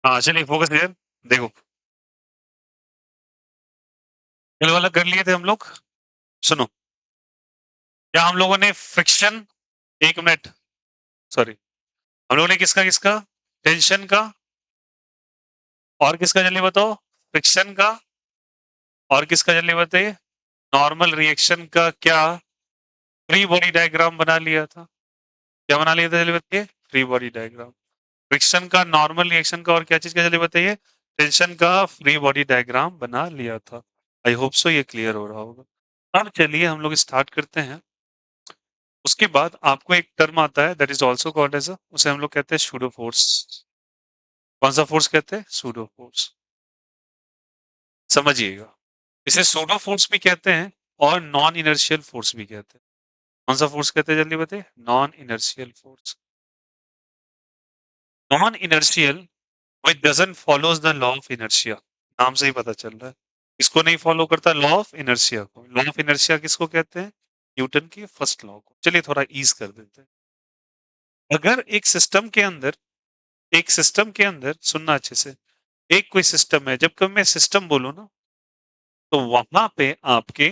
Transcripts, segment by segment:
हाँ चलिए focus clear. देखो कल वाला कर लिए थे हम लोग। सुनो, क्या हम लोगों ने फ्रिक्शन, एक मिनट, सॉरी, हम लोगों ने किसका किसका, टेंशन का और किसका जल्दी बताओ, फ्रिक्शन का और किसका जल्दी बताइए, नॉर्मल रिएक्शन का क्या फ्री बॉडी डायग्राम बना लिया था। क्या बना लिया था जल्दी बताइए, फ्री बॉडी डायग्राम। फ्रिक्शन का, नॉर्मल रिएक्शन का और क्या चीज का जल्दी बताइए, टेंशन का फ्री बॉडी डायग्राम बना लिया था। आई होप सो ये क्लियर हो रहा होगा। अब चलिए हम लोग स्टार्ट करते हैं। उसके बाद आपको एक टर्म आता है that is also called as, उसे हम लोग कहते हैं सूडो फोर्स। कौन सा फोर्स कहते हैं, सूडो फोर्स। समझिएगा, इसे सूडो फोर्स भी कहते हैं और नॉन इनर्शियल फोर्स भी कहते हैं। कौन सा फोर्स कहते हैं जल्दी बताइए, non inertial force. Non inertial which doesn't follows the law of inertia, नाम से ही पता चल रहा है। इसको नहीं फॉलो करता लॉ ऑफ इनर्शिया को। लॉ ऑफ इनर्शिया किसको कहते हैं, न्यूटन की फर्स्ट लॉ को। चलिए थोड़ा ईज कर देते हैं। अगर एक सिस्टम के अंदर सुनना अच्छे से, एक कोई सिस्टम है, जब कभी मैं सिस्टम बोलूं ना, तो वहां पे आपके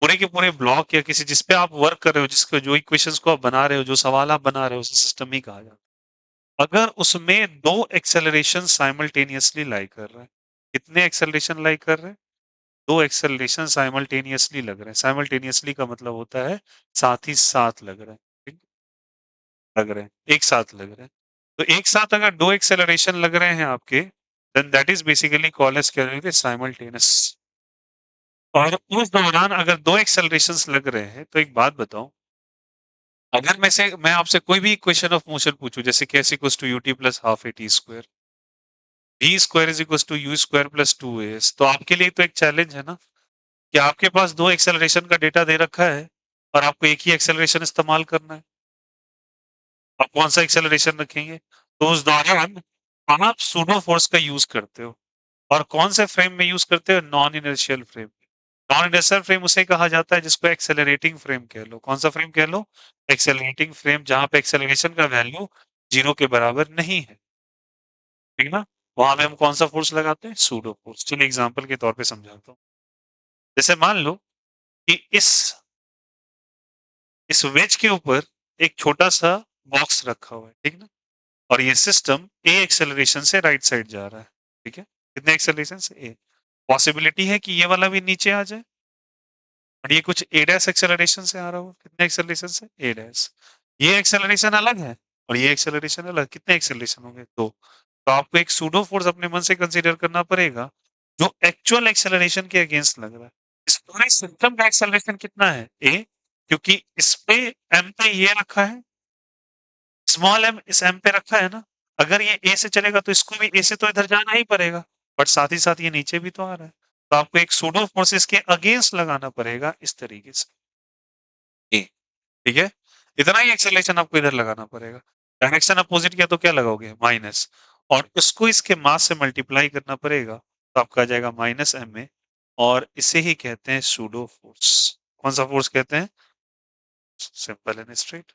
पूरे के पूरे ब्लॉक या किसी जिस पे आप वर्क कर रहे हो, जिसको जो इक्वेशंस को आप बना रहे हो, जो सवाल आप बना रहे हो, उसे सिस्टम ही कहा जाता है। अगर उसमें दो एक्सेलरेशन साइमल्टेनियसली लाई कर रहे हैं, कितने एक्सेलरेशन लाई कर रहे हैं, दो एक्सेलरेशन साइमल्टेनियसली लग रहे हैं। साइमल्टेनियसली का मतलब होता है साथ ही साथ लग रहे हैं, ठीक? लग रहे हैं, एक साथ लग रहे हैं। तो एक साथ अगर दो एक्सेलरेशन लग रहे हैं आपके, then that is basically called as क्या, साइमल्टेनियस। और उस दौरान अगर दो एक्सेलरेशंस लग रहे हैं, तो एक बात बताओ, अगर मैं आपसे कोई भी इक्वेशन ऑफ मोशन पूछूं, जैसे के S equals to UT plus half A T square, V square is equals to U square plus two S, तो आपके लिए तो एक चैलेंज है ना, कि आपके पास दो एक्सेलरेशन का डेटा दे रखा है और आपको एक ही एक्सेलरेशन इस्तेमाल करना है। आप कौन सा एक्सेलरेशन रखेंगे, तो उस दौरान आप सूडो फोर्स का यूज करते हो। और कौन से फ्रेम में यूज करते हो, non inertial frame. Non inertial frame उसे कहा जाता है जिसको एक्सेलरेटिंग फ्रेम कह लो। कौन सा फ्रेम कह लो, एक्सेलरेटिंग फ्रेम, जहां पे एक्सेलरेशन का वैल्यू जीरो के बराबर नहीं है, ठीक ना। वहां पे हम कौन सा फोर्स लगाते हैं, सूडो फोर्स। चलिए एग्जांपल के तौर पे समझाता हूँ। जैसे मान लो कि इस वेज के ऊपर एक छोटा सा बॉक्स रखा हुआ है, ठीक ना, और ये सिस्टम ए एक्सेलरेशन से राइट साइड जा रहा है, ठीक है। कितने एक्सेलरेशन से, ए। पॉसिबिलिटी है कि ये वाला भी नीचे आ जाए, और ये कुछ ए डैश एक्सेलरेशन से आ रहा हो। कितने एक्सेलरेशन से, ए डैश। ये एक्सेलरेशन अलग है और ये एक्सेलरेशन अलग, कितने एक्सेलरेशन होंगे, दो। तो आपको एक सूडो फोर्स अपने मन से कंसीडर करना पड़ेगा जो एक्चुअल एक्सेलरेशन के अगेंस्ट लग रहा है। इस पूरे सिस्टम का एक्सेलरेशन कितना है, ए, क्योंकि इस पे एम पे ये रखा है, स्मॉल एम इस एम पे रखा है ना। अगर ये ए से चलेगा तो इसको भी ए से तो इधर जाना ही पड़ेगा, बट साथ ही साथ ये नीचे भी तो आ रहा है। तो आपको एक सूडो फोर्सेस के अगेंस्ट लगाना पड़ेगा इस तरीके से, ए, ठीक है। इतना ही एक्सेलरेशन आपको इधर लगाना पड़ेगा। डायरेक्शन अपोजिट किया तो क्या लगाओगे, माइनस, और इसको इसके मास से मल्टीप्लाई करना पड़ेगा, तो आपका आ जाएगा माइनस एम ए। और इसे ही कहते हैं सूडो फोर्स। कौन सा फोर्स कहते हैं, सिंपल एंड स्ट्रेट।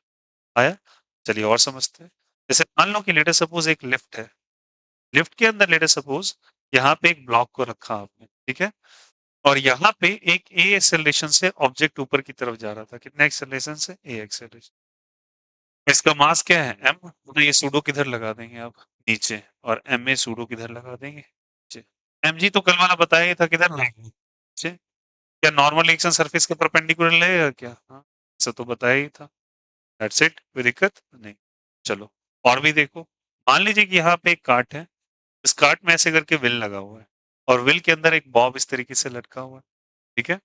आया। चलिए और समझते हैं। जैसे मान लो कि लेटर सपोज एक लिफ्ट है, लिफ्ट के अंदर लेटर सपोज यहाँ पे एक ब्लॉक को रखा आपने, ठीक है, और यहाँ पे एक ए एक्सेलरेशन से ऑब्जेक्ट ऊपर की तरफ जा रहा था। कितने एक्सेलरेशन से, ए एक्सेलरेशन। इसका मास क्या है, एम, तो ये सूडो किधर लगा देंगे आप, नीचे, और एम ए सूडो किधर लगा देंगे, नीचे। एम जी तो कल वाला बताया ही था, किधर लाएंगे, नीचे। क्या नॉर्मल रिएक्शन सरफेस के परपेंडिकुलर लगेगा क्या, हाँ, ऐसा तो बताया ही था। दैट्स इट, कोई दिक्कत नहीं। चलो और भी देखो। मान लीजिए कि यहाँ पे एक कार्ट है, इस कार्ट में ऐसे करके व्हील लगा हुआ है, और व्हील के अंदर एक बॉब इस तरीके से लटका हुआ है, ठीक है,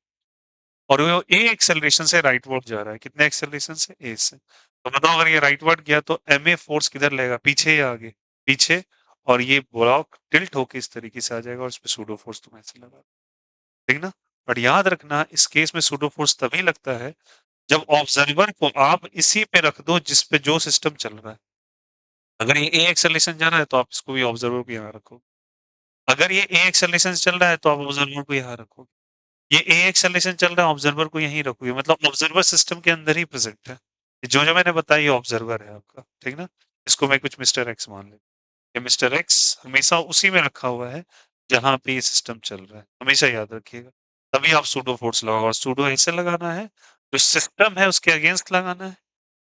और वो ए एक्सेलरेशन से राइटवर्ड जा रहा है। कितने एक्सेलरेशन से, ए से। तो बताओ अगर ये राइटवर्ड गया तो एम ए फोर्स किधर लगेगा, पीछे या आगे, पीछे। और ये ब्लॉक टिल्ट होके इस तरीके से आ जाएगा और इस पे सूडो फोर्स तुम ऐसे लगा, ठीक ना। बट याद रखना इस केस में सूडो फोर्स तभी लगता है जब ऑब्जर्वर को आप इसी पे रख दो जिस पे जो सिस्टम चल रहा है। अगर ये ए एक्सेलरेशन जा रहा है तो आप इसको भी ऑब्जर्वर को यहाँ रखो। अगर ये ए एक्सेलरेशन से चल रहा है तो आप ऑब्जर्वर को यहाँ रखो। ये ए एक्सेलरेशन चल रहा है, ऑब्जर्वर को यहीं रखोगे, मतलब ऑब्जर्वर सिस्टम के अंदर ही प्रेजेंट है। जो जो मैंने बताया ये ऑब्जर्वर है आपका, ठीक ना। इसको मैं कुछ मिस्टर एक्स मान लेता ये मिस्टर एक्स हमेशा उसी में रखा हुआ है जहां पे ये सिस्टम चल रहा है, हमेशा याद रखिएगा। तभी आप सूडो फोर्स लगाओ, और सूडो ऐसे लगाना है जो सिस्टम है उसके अगेंस्ट लगाना है।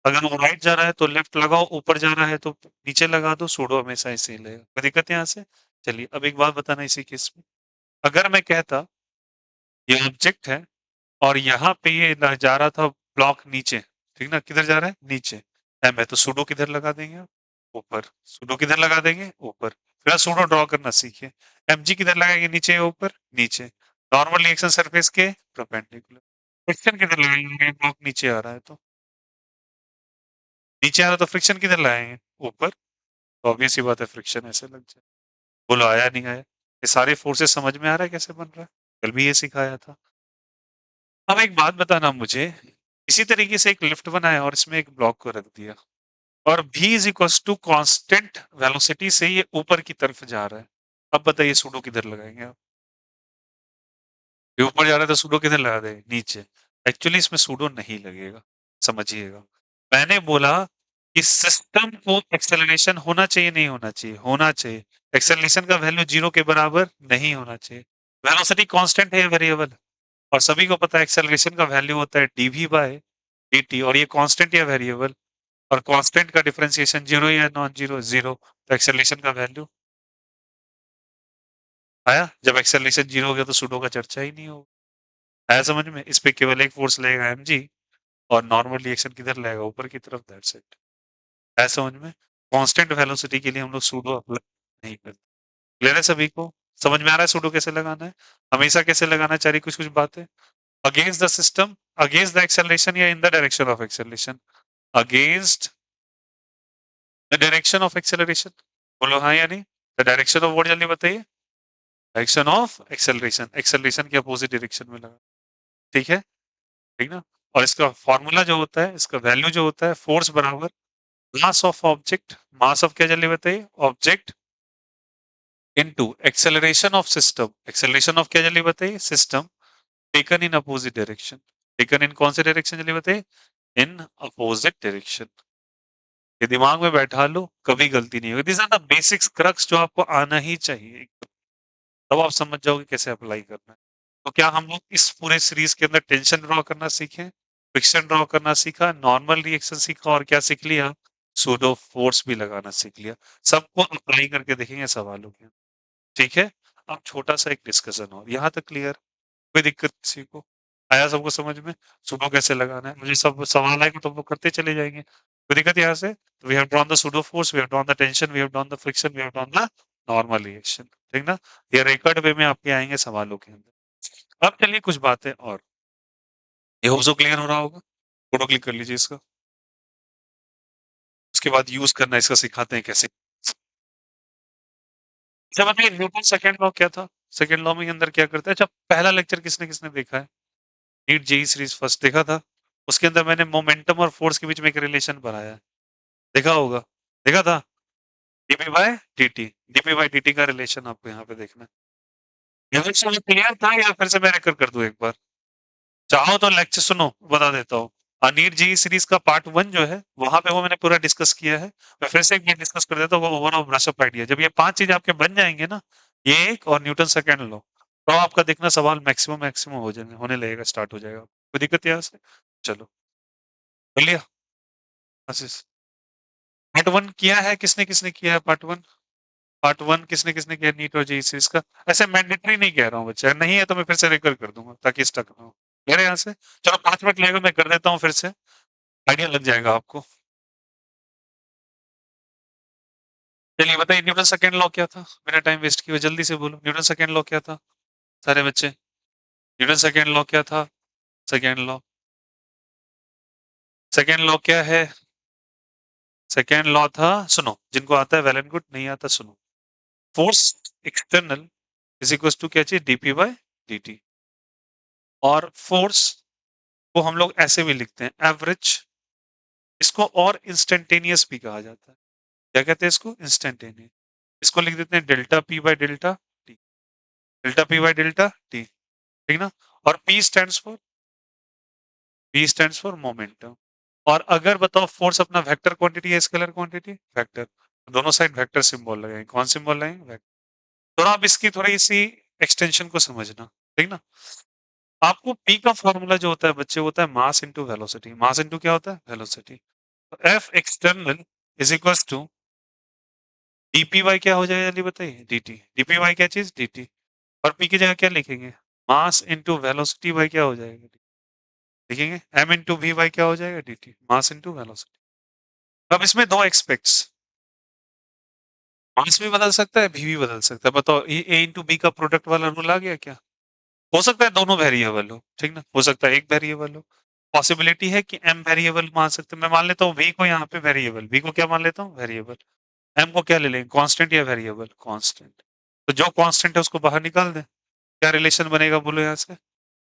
अगर वो राइट जा रहा है तो लेफ्ट लगाओ, ऊपर जा रहा है तो नीचे लगा दो, सूडो हमेशा ऐसे ही लगेगा। कोई दिक्कत है यहाँ से? चलिए अब एक बात बताना इसी केस में, अगर मैं कहता ये ऑब्जेक्ट है और यहाँ पे ये जा रहा था ब्लॉक नीचे, ठीक ना, किधर जा रहा है? नीचे। एम है तो सूडो किधर लगा देंगे आप? ऊपर। सूडो किधर लगा देंगे? ऊपर। फिर सूडो ड्रॉ करना सीखिए। एमजी किधर लगाएंगे? नीचे या ऊपर? नीचे। नॉर्मल रिएक्शन सरफेस के परपेंडिकुलर। फ्रिक्शन किधर लगाएंगे? ब्लॉक नीचे आ रहा है तो नीचे आ रहा है तो फ्रिक्शन किधर लगाएंगे? ऊपर। तो ऑब्वियस ही बात है फ्रिक्शन ऐसे लग जाए। बोलो आया नहीं आया? ये सारे फोर्सेस समझ में आ रहा है कैसे बन रहा है? कल भी ये सिखाया था। अब एक बात बताना मुझे, इसी तरीके से एक लिफ्ट बनाया और इसमें एक ब्लॉक को रख दिया और v is equal to constant velocity से ये ऊपर की तरफ जा रहा है। अब बताइए सूडो किधर लगाएंगे आप? ये ऊपर जा रहा है तो सूडो किधर लगा देंगे? नीचे। एक्चुअली इसमें सूडो नहीं लगेगा, समझिएगा। मैंने बोला कि सिस्टम को एक्सेलरेशन होना चाहिए नहीं होना चाहिए? होना चाहिए। एक्सेलरेशन का वैल्यू 0 के बराबर नहीं होना चाहिए। वेलोसिटी कांस्टेंट है या वेरिएबल? और सभी को पता है एक्सेलरेशन का वैल्यू होता है dv बाय dt, और ये कांस्टेंट या वेरिएबल? और कांस्टेंट का डिफरेंशिएशन 0 या नॉन जीरो? 0। तो एक्सेलरेशन का वैल्यू आया? जब एक्सेलरेशन 0 हो गया तो सूडो का चर्चा ही नहीं होगा। आया समझ में? इस पे केवल एक फोर्स लगेगा mg, और नॉर्मल रिएक्शन किधर लगेगा? ऊपर की तरफ। That's it. आया समझ में? कांस्टेंट वेलोसिटी के लिए हम लोग सूडो अप्लाई नहीं करते। क्लियर है सभी को? समझ में आ रहा है सूडो कैसे लगाना है? हमेशा कैसे लगाना चाहिए? कुछ कुछ बातें। Against the system, against the acceleration या in the direction of acceleration? Against the direction of acceleration. बोलो हाँ या नहीं? द डायरेक्शन ऑफ व्हाट, जल्दी बताइए? Direction of acceleration. एक्सेलरेशन के अपोजिट डायरेक्शन में लगा। ठीक है? ठीक ना? और इसका फॉर्मूला जो होता है, इसका वैल्यू जो होता है, फोर्स बराबर mass of object, mass of क्या, जल्दी बताइए? Object into acceleration of system. Acceleration of क्या, जल्दी बताइए? System taken in opposite direction. Taken in कौन से डायरेक्शन, जल्दी बताइए? In opposite direction. ये दिमाग में बैठा लो, कभी गलती नहीं होगी। This are the basics, crux जो आपको आना ही चाहिए, तब आप समझ जाओगे कैसे अप्लाई करना है। तो क्या हम लोग इस पूरे सीरीज के अंदर टेंशन ड्रॉ करना सीखे, फ्रिक्शन ड्रॉ करना सीखा, नॉर्मल रिएक्शन सीखा, और क्या सीख लिया? सूडो फोर्स भी लगाना सीख लिया। सबको अप्लाई करके देखेंगे सवालों के। ठीक है? अब छोटा सा एक डिस्कशन और, यहाँ तक क्लियर? कोई दिक्कत किसी को? आया सबको समझ में? सूडो कैसे लगाना है? मुझे सब सवाल आएगा तो वो करते चले जाएंगे। कोई दिक्कत यहाँ से? We have drawn the pseudo force, we have drawn the tension, we have drawn the friction, we have drawn the normal reaction. ठीक ना? ये रिकॉर्ड वे में आपके आएंगे सवालों के अंदर। अब चलिए कुछ बातें और, ये होप सो क्लियर हो रहा होगा। फोटो क्लिक कर लीजिए इसका। उसके बाद यूज करना इसका सिखाते हैं कैसे। अच्छा बताइए, न्यूटन सेकंड लॉ क्या था? सेकंड लॉ में अंदर क्या करता है? अच्छा, पहला लेक्चर किसने किसने देखा है? नीट जेई सीरीज फर्स्ट देखा था? उसके अंदर मैंने मोमेंटम और फोर्स के बीच में एक रिलेशन बनाया है, देखा होगा? देखा था? DP by DT. DP by DT का रिलेशन आपको यहाँ पे देखना है। ये क्लियर था या फिर से मैं रेकर कर दूं एक बार? चाहो तो लेक्चर सुनो, बता देता हूँ। नीट जेई सीरीज का पार्ट 1 जो है, वहां पे वो मैंने पूरा डिस्कस किया है। मैं फिर से एक बार डिस्कस कर देता हूँ, वो ओवरऑल ब्रशअप आइडिया। जब ये 5 चीज आपके बन जाएंगे ना, ये एक और न्यूटन सेकंड लॉ, तो आपका देखना सवाल मैक्सिमम मैक्सिमम हो जाएंगे, होने लगेगा, स्टार्ट हो जाएगा। कोई दिक्कत यहाँ से? चलो, कर लिया? आशीष, पार्ट 1 किया है? किसने किसने किया है पार्ट 1? पार्ट 1 किसने किसने किया नीट और जेई सीरीज का? ऐसे मैंडेटरी नहीं कह रहा हूँ बच्चा, नहीं है तो मैं फिर से रेकर कर दूंगा ताकि स्टक ना हो मेरे यहाँ से। चलो 5 मिनट लगेगा, मैं कर देता हूँ फिर से, आइडिया लग जाएगा आपको। चलिए बताइए, न्यूटन सेकंड लॉ क्या था? मेरा टाइम वेस्ट किया, जल्दी से बोलो, न्यूटन सेकंड लॉ क्या था सारे बच्चे? न्यूटन सेकंड लॉ क्या था? सेकंड लॉ, सेकंड लॉ क्या है? सेकंड लॉ था, सुनो, जिनको आता है वेल एंड गुड, नहीं आता सुनो। Force external is equal to क्या चाहिए? DP by DT. और फोर्स को हम लोग ऐसे भी लिखते हैं, एवरेज। इसको और इंस्टेंटेनियस भी कहा जाता है। क्या कहते हैं इसको? इंस्टेंटेनियस। इसको लिख देते हैं delta P by delta t. Delta P by delta T, ठीक ना? और पी स्टैंड्स फॉर मोमेंटम। और अगर बताओ फोर्स अपना वेक्टर क्वांटिटी है स्केलर क्वांटिटी? वेक्टर। दोनों साइड वेक्टर सिंबल लगाएंगे। कौन सिंबल लगाएंगे? वेक्टर। तो आप इसकी थोड़ी सी एक्सटेंशन को समझना, ठीक ना। आपको पी का फॉर्मूला जो होता है बच्चे, होता है mass into velocity. Mass into क्या होता है? वेलोसिटी। तो F external is equals to D P Y, क्या हो जाएगा जल्दी बताइए? डीटी। डीपीवाई क्या चीज? डीटी। और पी की जगह क्या लिखेंगे? मास इनटू वेलोसिटी बाई क्या हो जाएगा? लिखेंगे एम इनटू वी बाई क्या हो जाएगा? डीटी। मास इनटू वेलोसिटी। अब इसमें दो एक्सपेक्ट्स, मास भी बदल सकता है, भी बदल सकता है। बताओ ये ए इंटू बी का प्रोडक्ट वाला रूल आ गया क्या? हो सकता है दोनों वेरिएबल हो, ठीक ना, हो सकता है एक वेरिएबल हो। पॉसिबिलिटी है कि एम वेरिएबल मान सकते हैं। मैं मान लेता हूँ वी को यहाँ पे वेरिएबल, वी को क्या मान लेता हूँ? वेरिएबल। एम को क्या ले लेंगे? कांस्टेंट या वेरिएबल? कांस्टेंट। तो जो कांस्टेंट है उसको बाहर निकाल दें। क्या रिलेशन बनेगा बोलो यहाँ से?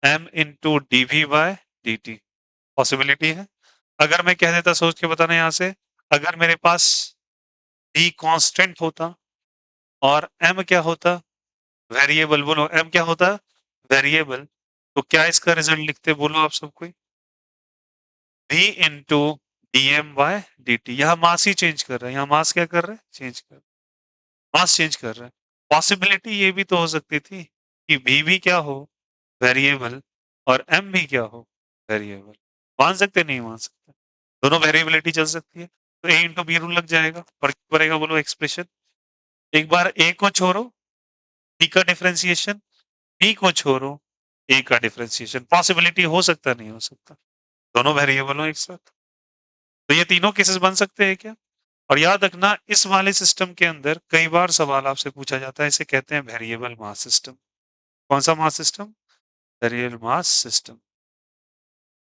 M into D we by D T. Possibility है। अगर मैं कह देता, सोच के बताना यहाँ से, अगर मेरे पास डी कांस्टेंट होता और एम क्या होता? वेरिएबल। बोलो एम क्या होता? वेरिएबल। तो क्या इसका रिजल्ट लिखते बोलो आप सब कोई? v into D M by D T. यहाँ मास ही चेंज कर रहा है, यहाँ मास क्या कर रहा है? चेंज कर, मास चेंज कर रहा है। पॉसिबिलिटी ये भी तो हो सकती थी कि v भी क्या हो? वेरिएबल। और m भी क्या हो? वेरिएबल। मान सकते नहीं मान सकते? दोनों वेरिएबिलिटी चल सकती है। तो a इंटू बी रूल लग जाएगा। पर क्या पड़ेगा बोलो एक्सप्रेशन? एक बार a को छोड़ो, b का डिफरेंशिएशन, b को छोड़ो, a का डिफरेंशिएशन। पॉसिबिलिटी हो सकता नहीं हो सकता? दोनों वेरिएबल हो एक साथ। तो ये तीनों केसेस बन सकते हैं क्या? और याद रखना इस वाले सिस्टम के अंदर कई बार सवाल आपसे पूछा जाता है, इसे कहते हैं वेरिएबल मास सिस्टम। कौन सा mass system? Variable mass system.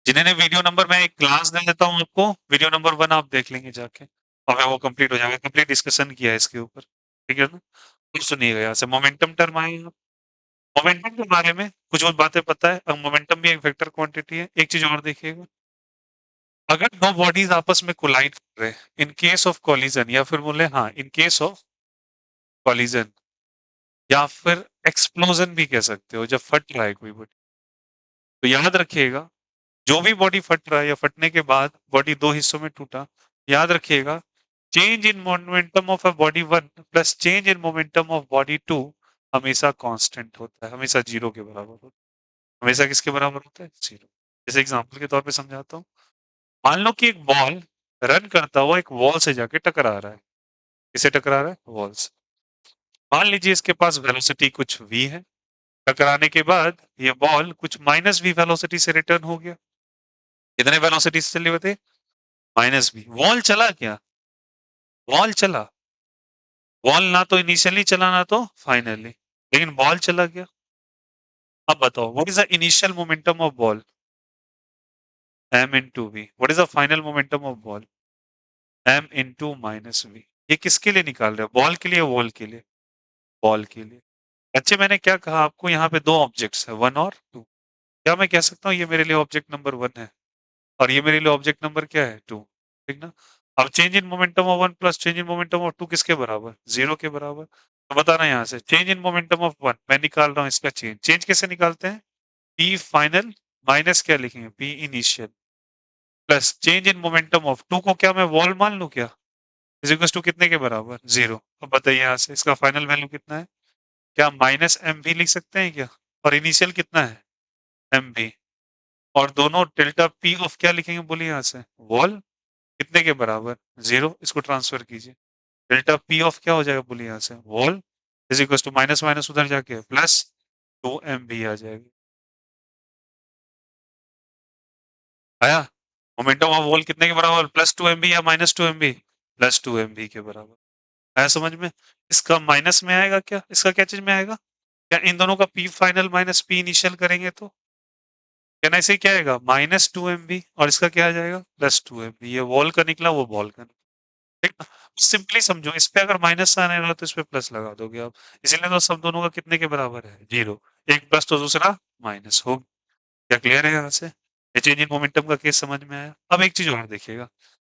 जिन्हें ने वीडियो नंबर, मैं एक क्लास दे देता हूँ आपको, वीडियो नंबर 1 आप देख लेंगे जाके, और वो कंप्लीट हो जाएगा। कंप्लीट डिस्कशन किया है इसके ऊपर, ठीक है ना। तो सुनिएगा यहाँ से, मोमेंटम टर्म आएगा। मोमेंटम के बारे में कुछ और बातें पता है? अब मोमेंटम भी एक वेक्टर क्वांटिटी है। एक चीज और देखिएगा, अगर दो बॉडीज आपस में कोलाइड कर रहे हैं इन केस ऑफ कॉलिजन, या फिर बोले हाँ इन केस ऑफ कॉलिजन, या फिर एक्सप्लोजन भी कह सकते हो, जब फट रहा है कोई बॉडी, तो याद रखिएगा जो भी बॉडी फट रहा है या फटने के बाद बॉडी दो हिस्सों में टूटा, याद रखिएगा change in momentum of a body 1 plus change in momentum of body 2 हमेशा कांस्टेंट होता है, हमेशा जीरो के बराबर होता है। हमेशा किसके बराबर होता है? जीरो। जैसे एग्जांपल के तौर पे समझाता हूँ, मान लो कि एक बॉल रन करता हुआ एक वॉल से जाके टकरा रहा है। किसे टकरा रहा है? वॉल से। मान लीजिए इसके पास वेलोसिटी कुछ v है, टकराने के बाद ये बॉल कुछ माइनस v वेलोसिटी से रिटर्न हो गया। कितने वेलोसिटी से चली बताइए? Minus v। वॉल चला क्या? वॉल चला। बॉल ना तो इनिशियली चला ना तो फाइनली, लेकिन बॉल चला गया। अब बताओ what is the initial momentum of ball? m into v। What is the final momentum of ball? m into minus v। ये किसके लिए निकाल रहे हो? बॉल के लिए, वॉल के लिए? बॉल के लिए। अच्छे, मैंने क्या कहा आपको, यहाँ पे दो ऑब्जेक्ट्स है, 1 और 2। क्या मैं कह सकता हूँ ये मेरे लिए ऑब्जेक्ट नंबर 1 है और ये मेरे लिए ऑब्जेक्ट नंबर क्या है? 2, ठीक ना। अब change in momentum of 1 plus change in momentum of 2 किसके बराबर? 0 के बराबर। तो बताना यहाँ से चेंज इन मोमेंटम ऑफ 1 मैं निकाल रहा हूँ इसका चेंज। चेंज कैसे निकालते हैं? पी फाइनल माइनस क्या लिखेंगे? P initial plus change in momentum of 2 को क्या मैं वॉल मान लूँ क्या? इज इक्वल टू कितने के बराबर? 0। अब बताइए यहाँ से इसका फाइनल वैल्यू कितना है? क्या माइनस एम भी लिख सकते हैं क्या? और इनिशियल कितना है? एम भी। और दोनों डेल्टा पी ऑफ क्या लिखेंगे बोलिए यहाँ से? वॉल। कितने के बराबर? 0। इसको ट्रांसफर कीजिए, डेल्टा पी ऑफ क्या हो जाएगा बोलिए यहाँ से? Wall is equal to minus minus उधर जाके प्लस 2 एम भी आ जाएगी। आया? मोमेंटम ऑफ वॉल कितने के बराबर? प्लस 2 एम बी या minus 2 M B? Plus 2 M B के बराबर। आया समझ में? इसका माइनस में आएगा क्या? इसका क्या चीज में आएगा? क्या इन दोनों का P final minus P initial करेंगे तो क्या ना, इसे क्या आएगा? माइनस 2 एम बी, और इसका क्या आ जाएगा? Plus 2 M B. ये वॉल का निकला, वो बॉल का निकला, ठीक ना। सिंपली समझो, इस पे अगर माइनस आने वाला तो इस पे प्लस लगा दोगे आप। इसीलिए तो सब दोनों का कितने के बराबर है? 0। एक प्लस तो दूसरा माइनस हो। क्या क्लियर है यहाँ से? ये चेंज इन मोमेंटम का केस समझ में आया। अब एक चीज और देखिएगा,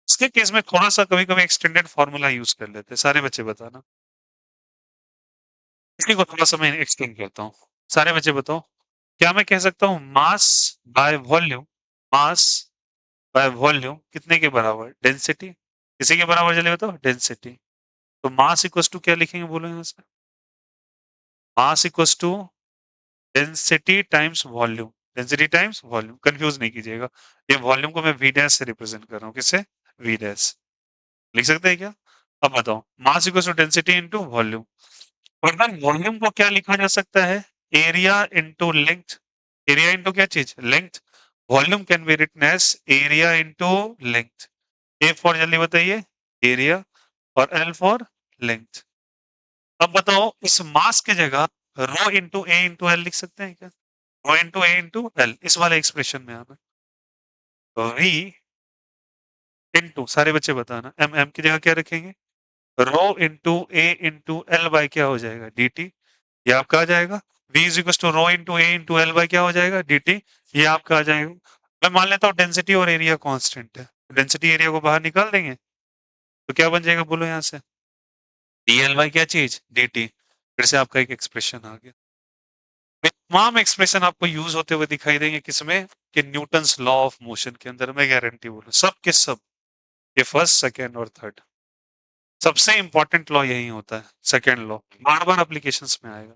इसके केस में थोड़ा सा कभी कभी एक्सटेंडेड फॉर्मूला यूज कर लेते हैं। सारे बच्चे बताना, इसी को थोड़ा सा मैं एक्सप्लेन करता हूँ। सारे बच्चे बताओ, क्या मैं कह सकता हूँ mass by volume, mass by volume कितने के बराबर? डेंसिटी। किसी के बराबर चले बताओ? डेंसिटी। तो मास इक्वल्स टू क्या लिखेंगे बोलो यहाँ से? Mass equals to density times volume. Density times volume, confuse नहीं कीजिएगा। ये वॉल्यूम को मैं वी डैश से रिप्रेजेंट कर रहा हूँ। किससे? V dash. लिख सकते हैं क्या? अब बताओ, mass equals to density into volume. और वॉल्यूम को क्या लिखा जा सकता है? Area into length. Area into क्या चीज? Length. Volume can be written as area into length. A for जल्दी बताइए, एरिया, और एल फॉर लेंथ। अब बताओ, इस मास की जगह रो इंटू ए इंटू एल लिख सकते हैं क्या? रो इंटू ए इंटू एल, इस वाले एक्सप्रेशन में आना। तो वी इंटू, सारे बच्चे बताना, एम एम की जगह क्या रखेंगे? Rho into A into L by क्या हो जाएगा? D T. ये आपका आ जाएगा। v is equal to rho into A into L by क्या हो जाएगा? D T. ये आपका आ जाएगा। मैं मान लेता हूँ डेंसिटी और एरिया कांस्टेंट है। डेंसिटी एरिया को बाहर निकाल देंगे तो क्या बन जाएगा बोलो यहाँ से? डी एल बाई क्या चीज? D T. फिर से आपका एक एक्सप्रेशन आ गया। ये तमाम एक्सप्रेशन आपको यूज होते हुए दिखाई देंगे किसमें? कि न्यूटन्स लॉ ऑफ मोशन के अंदर। मैं गारंटी बोलूं सब के सब, ये फर्स्ट सेकेंड और थर्ड, सबसे इंपॉर्टेंट लॉ यही होता है। सेकेंड लॉ बार बार एप्लीकेशंस में आएगा।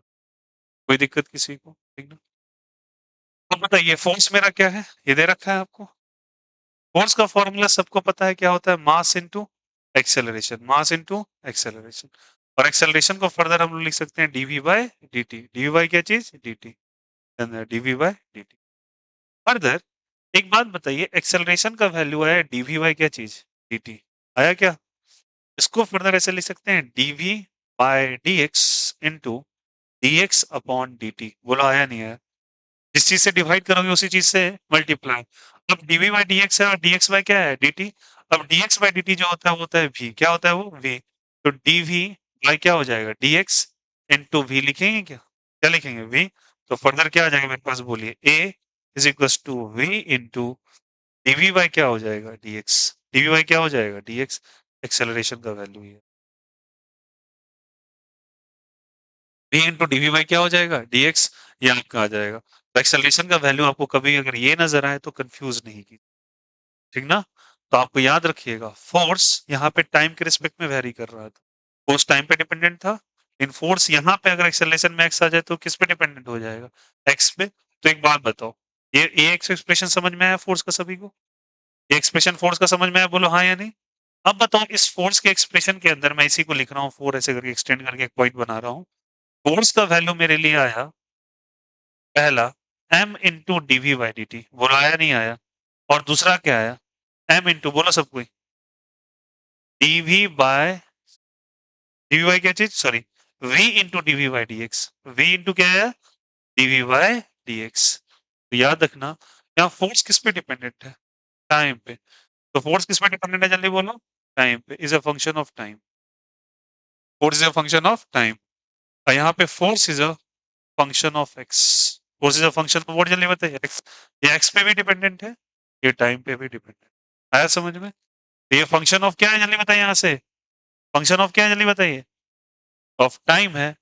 कोई दिक्कत किसी को? ठीक ना? अब बताइए, फोर्स मेरा क्या है? ये दे रखा है आपको। फोर्स का फॉर्मूला सबको पता है, क्या होता है? Mass into acceleration. Mass into acceleration. और एक्सेलरेशन को फर्दर हम लोग लिख सकते हैं DV by DT. DV by क्या चीज? DT. DV by DT. Further एक बात बताइए, एक्सेलरेशन का वैल्यू आया डीवी बाय क्या चीज? डीटी। आया क्या? इसको फर्दर ऐसे लिख सकते हैं DV by dx into dx upon dt. बोलो आया नहीं आया? जिस चीज से डिवाइड करोगे उसी चीज से मल्टीप्लाई। अब डीवी बाई डीएक्स है और डीएक्स बाई क्या है? डीटी। अब डीएक्स बाई डीटी जो होता है वो होता है वी। क्या होता है वो? वी। तो डीवी बाई क्या हो जाएगा? डीएक्स इनटू वी लिखेंगे क्या? क्या लिखेंगे? वी। तो फर्दर क्या आ जाएगा मेरे पास बोलिए? A is equal to V into DV by क्या हो जाएगा? डीएक्स। डीवी बाई क्या हो जाएगा? डीएक्स। एक्सेलरेशन का वैल्यू है। वी इंटू डीवी बाई क्या हो जाएगा? डीएक्स। ये आपका आ जाएगा। तो एक्सेलरेशन का वैल्यू आपको कभी अगर ये नजर आए तो कंफ्यूज नहीं की, ठीक ना? तो आपको याद रखिएगा, फोर्स यहाँ पे टाइम के रिस्पेक्ट में वेरी कर रहा था। फोर्स टाइम पे डिपेंडेंट था। इन फोर्स यहाँ पे अगर एक्सेलरेशन में एक्स आ जाए तो किस पे डिपेंडेंट हो जाएगा? एक्स पे। तो एक बात बताओ, ये एक्सप्रेशन समझ में आया फोर्स का सभी को? ये एक्सप्रेशन फोर्स का समझ में आया? बोलो हाँ या नहीं। अब बताओ, इस फोर्स के एक्सप्रेशन के अंदर मैं इसी को लिख रहा हूँ, फोर ऐसे करके एक्सटेंड करके एक पॉइंट बना रहा हूँ। फोर्स का वैल्यू मेरे लिए आया पहला m into DV by D t. बोलो आया नहीं आया? और दूसरा क्या आया? m इंटू, बोलो सब कोई, डीवी बाय, डीवी बाई क्या चीज? Sorry, v into DV by d x. v into क्या है? Dv by d x. तो याद रखना, यहाँ फोर्स किस पे डिपेंडेंट है? टाइम पे। तो फोर्स किस पे डिपेंडेंट है जल्दी बोलो? टाइम पे। Is a function of time. Force is a function of time. और यहाँ पे force is a function of x. Force is a function of what जल्दी बताइए? एक्स। ये एक्स पे भी डिपेंडेंट है, ये टाइम पे भी डिपेंडेंट। आया समझ में? तो ये फंक्शन ऑफ क्या है जल्दी बताइए यहाँ से? फंक्शन ऑफ क्या है जल्दी बताइए? ऑफ टाइम है।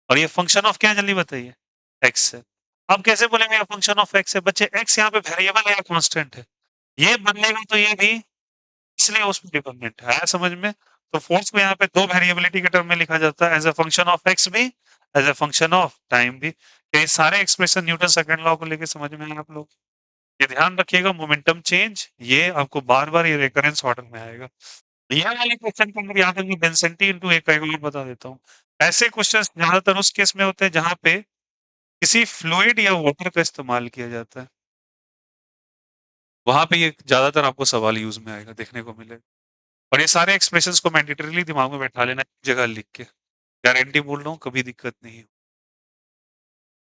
और ये फंक्शन ऑफ क्या है जल्दी बताइए? एक्स है। अब कैसे बोलेंगे ये फंक्शन ऑफ एक्स है? बच्चे एक्स यहाँ पे वेरिएबल है या कांस्टेंट है? ये बदलेगा तो ये भी, इसलिए उस पर डिपेंडेंट है। आया समझ में? तो फोर्स को यहाँ पे दो वेरिएबिलिटी के टर्म में लिखा जाता है, as a function of X भी, as a function of time भी। तो ये सारे एक्सप्रेशन न्यूटन सेकंड लॉ को लेके समझ में आए आप लोग? ये ध्यान रखिएगा, मोमेंटम चेंज ये आपको बार बार ये रेकरेंस ऑर्डर में आएगा। ये वाले क्वेश्चन के अंदर याद रखिए, डेंसिटी इनटू एक और बता देता हूँ। ऐसे क्वेश्चन ज्यादातर उस केस में होते हैं जहां पे किसी फ्लूइड या वाटर का इस्तेमाल किया जाता है, वहां पे ये ज्यादातर आपको सवाल यूज में आएगा, देखने को मिलेगा। और ये सारे एक्सप्रेशंस को मैंडेटरीली दिमाग में बैठा लेना, एक जगह लिख के। गारंटी बोल रहा हूँ कभी दिक्कत नहीं है।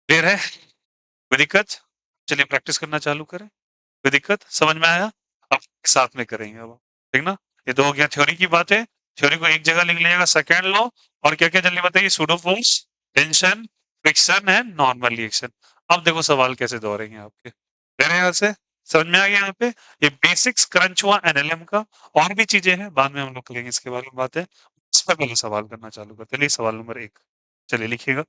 क्लियर है? कोई दिक्कत? चलिए प्रैक्टिस करना चालू करें। कोई दिक्कत? समझ में आया? अब साथ में करेंगे अब, ठीक ना? ये तो हो गया थ्योरी की बात है। थ्योरी को एक जगह लिख लीजिएगा, सेकेंड लॉ। और क्या क्या जल्दी बताइए? Pseudo force, tension, friction and normal reaction. अब देखो सवाल कैसे दोहरेंगे आपके, मेरे यहाँ से समझ में आ गया यहाँ पे? ये बेसिक्स क्रंच हुआ एनएलएम का। और भी चीजें हैं, बाद में हम लोग करेंगे इसके बारे में बातें। इस पर पहले सवाल करना चालू करते, चलिए सवाल नंबर 1, चलिए लिखिएगा।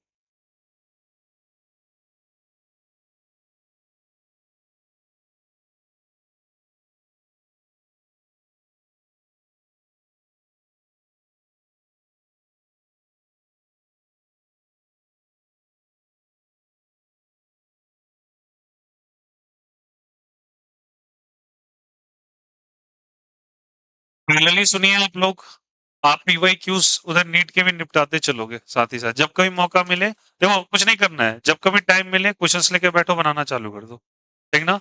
पैरेलली सुनिए आप लोग, आप पीवाईक्यूज उधर नीट के भी निपटाते चलोगे साथ ही साथ। जब कभी मौका मिले, देखो कुछ नहीं करना है, जब कभी टाइम मिले क्वेश्चंस लेके बैठो, बनाना चालू कर दो, ठीक ना।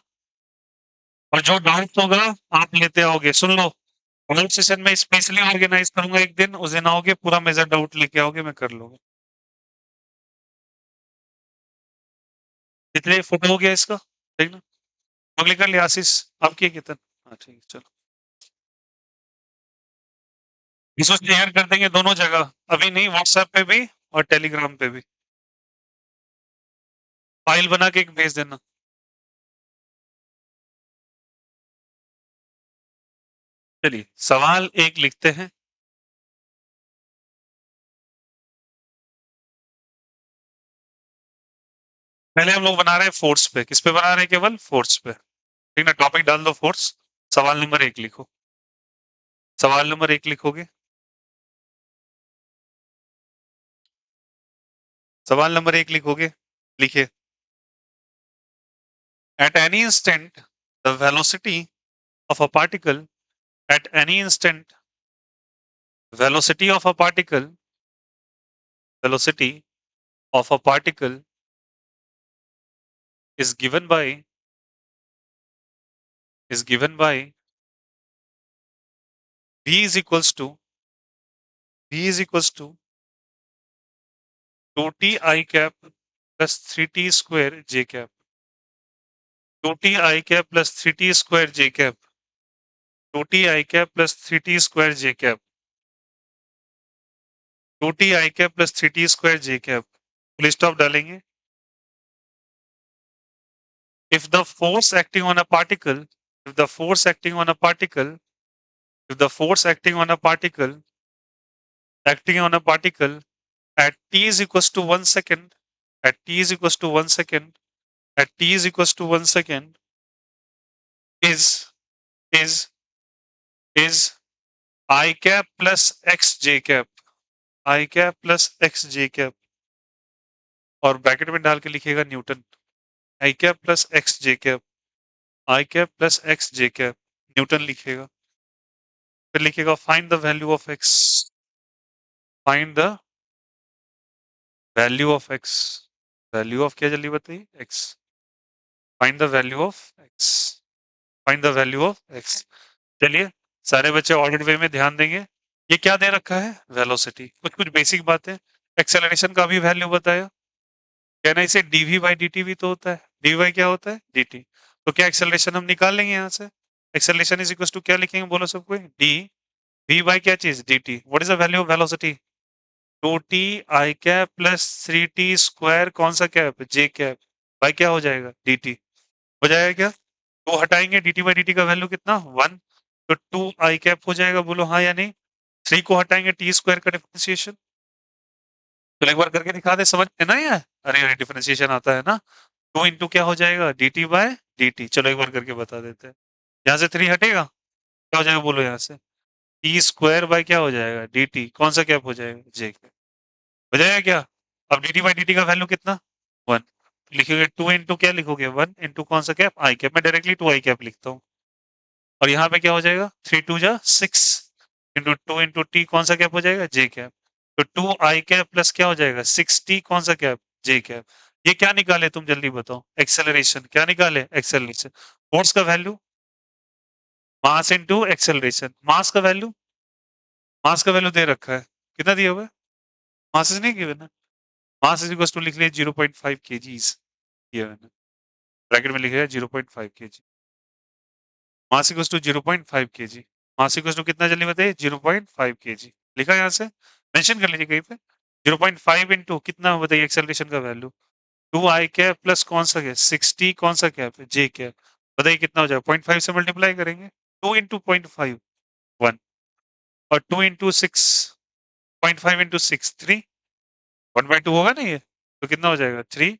और जो डाउट होगा आप लेते आओगे, सुन लो, डाउट सेशन में स्पेशली ऑर्गेनाइज करूंगा एक दिन, उस दिन आओगे पूरा मेजर डाउट लेके आओगे, मैं कर लूंगा। कितने फोटो हो गया इसका, ठीक ना। अगले कर लिया आशीष, अब किए कितन। हाँ ठीक है चलो, इसको शेयर कर देंगे दोनों जगह, अभी नहीं, व्हाट्सएप पे भी और टेलीग्राम पे भी। फाइल बना के एक भेज देना। चलिए सवाल एक लिखते हैं। पहले हम लोग बना रहे हैं फोर्स पे, किस पे बना रहे हैं, केवल फोर्स पे, ठीक ना। टॉपिक डाल दो फोर्स, सवाल नंबर एक लिखो, सवाल नंबर एक लिखोगे, सवाल नंबर एक लिखोगे, लिखिए। At any instant the velocity of a particle, at any instant velocity of a particle, velocity of a particle is given by v is equals to v is equals to 2t I cap plus 3t square j cap, 2t I cap plus 3t square j cap, 2t I cap plus 3t square j cap, 2t I cap plus 3t square j cap, full stop डालेंगे। if the force acting on a particle if the force acting on a particle if the force acting on a particle at t is equals to 1 second, at t is equals to 1 second, at t is equals to 1 second is is is I cap plus x j cap, I cap plus x j cap, और bracket में डाल के लिखिएगा Newton, I cap plus x j cap, I cap plus x j cap, Newton लिखिएगा। फिर लिखिएगा find the value of x, find the value of x, value of क्या जल्दी बताइए, x, find the value of x, find the value of x। चलिए सारे बच्चे order वे में ध्यान देंगे। ये क्या दे रखा है, वेलोसिटी, कुछ कुछ बेसिक बातें। एक्सेलरेशन का भी वैल्यू बताया, कहना इसे dv बाई dt भी तो होता है, dv क्या होता है dt, तो क्या एक्सेलरेशन हम निकाल लेंगे यहाँ से। एक्सेलरेशन इज इक्वल टू क्या लिखेंगे, बोलो सबको, डी v बाई क्या चीज dt, what is the value of velocity, 2t I cap plus 3t square, कौन सा कैप, j कैप, बाई क्या हो जाएगा dt, हो जाएगा क्या, तो हटाएंगे dt बाई dt का वैल्यू कितना 1, तो 2 I कैप हो जाएगा, बोलो हाँ या नहीं। 3 को हटाएंगे टी स्क्वायर का डिफरेंशिएशन, तो एक बार करके दिखा दे, समझ में ना यार, अरे अरे डिफरेंशिएशन आता है ना, 2 इंटू क्या हो जाएगा D t by D t, चलो एक बार करके बता देते हैं। यहाँ से 3 हटेगा, क्या हो जाएगा बोलो, यहाँ से टी स्क्वायर बाय क्या हो जाएगा डी टी, कौन सा कैप हो जाएगा जे कैप, हो जाएगा क्या। अब D T by D t का वैल्यू कितना 1, लिखोगे 2 इंटू क्या लिखोगे 1 इंटू कौन सा कैप आई कैप, मैं डायरेक्टली 2 आई कैप लिखता हूँ, और यहाँ पे क्या हो जाएगा 3 टू जा 6 इंटू 2 इंटू टी, कौन सा कैप हो जाएगा जे कैप, तो 2 आई कैप प्लस क्या हो जाएगा 6 टी, कौन सा कैप जे कैप। ये क्या निकाले तुम जल्दी बताओ, एक्सेलरेशन, क्या निकाले एक्सेलरेशन, फोर्स का वैल्यू, मास इनटू एक्सेलरेशन, मास का वैल्यू दे रखा है, कितना दिया हुआ है, मास नहीं गिवन है, मास इज इक्वल टू लिख लिया 0.5 केजीज, ये मैंने ब्रैकेट में लिखा है 0.5 kg, mass equal to 0.5 kg, mass equal to कितना जल्दी बताइए 0.5 केजी, लिखा यहाँ से मेंशन कर लीजिए कहीं पे, 0.5 इंटू कितना बताइए एक्सेलरेशन का वैल्यू 2 आई कैप प्लस कौन सा कैप 60, कौन सा कैप जे कैप, बताइए कितना हो जाएगा, 0.5 से मल्टीप्लाई करेंगे, 2 इंटू 0.5 1, और 2 इंटू 6 0.5 इंटू 6 3, 1/2 होगा ना ये, तो कितना हो जाएगा 3,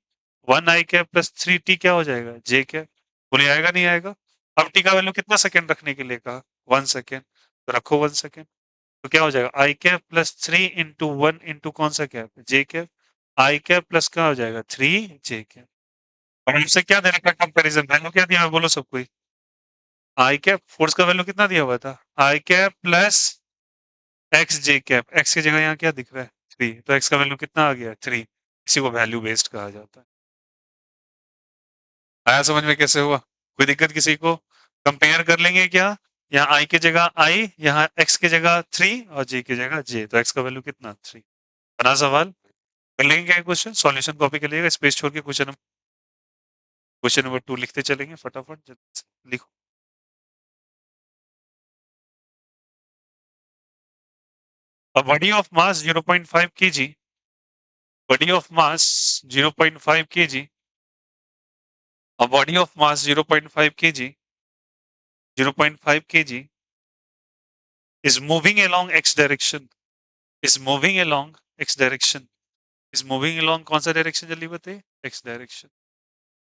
1 आई कैप प्लस 3 टी क्या हो जाएगा जे कैप, बोले आएगा नहीं आएगा। अब टी का वैल्यू कितना सेकंड रखने के लिए कहा 1 सेकंड, तो रखो 1 सेकंड, तो क्या हो जाएगा आई कैप प्लस 3 इंटू 1 इंटू कौन सा कैप जे कैप, आई कैप प्लस क्या हो जाएगा 3 जे कैप। और हमसे क्या दे रखा है कंपैरिजन, वैल्यू क्या दिया है बोलो सबको, आई कैप फोर्स का वैल्यू कितना दिया हुआ था आई कैप प्लस एक्स जे कैप एक्स की जगह यहाँ क्या दिख रहा है 3 तो एक्स का वैल्यू कितना आ गया 3 इसी को वैल्यू बेस्ड कहा जाता है आया समझ में कैसे हुआ कोई दिक्कत किसी को कंपेयर कर लेंगे क्या यहाँ आई की जगह आई यहाँ एक्स की जगह 3 और जे की जगह जे तो एक्स का वैल्यू कितना 3 बना सवाल कर लेंगे क्या क्वेश्चन सॉल्यूशन कॉपी कर लीजिएगा स्पेस छोड़ के क्वेश्चन नंबर 2 लिखते चलेंगे फटाफट जल्दी से लिखो A body of mass 0.5 kg, body of mass 0.5 kg, a body of mass 0.5 kg, 0.5 kg is moving along x direction, is moving along x direction, is moving along कौन सा डायरेक्शन जल्दी बताइए x direction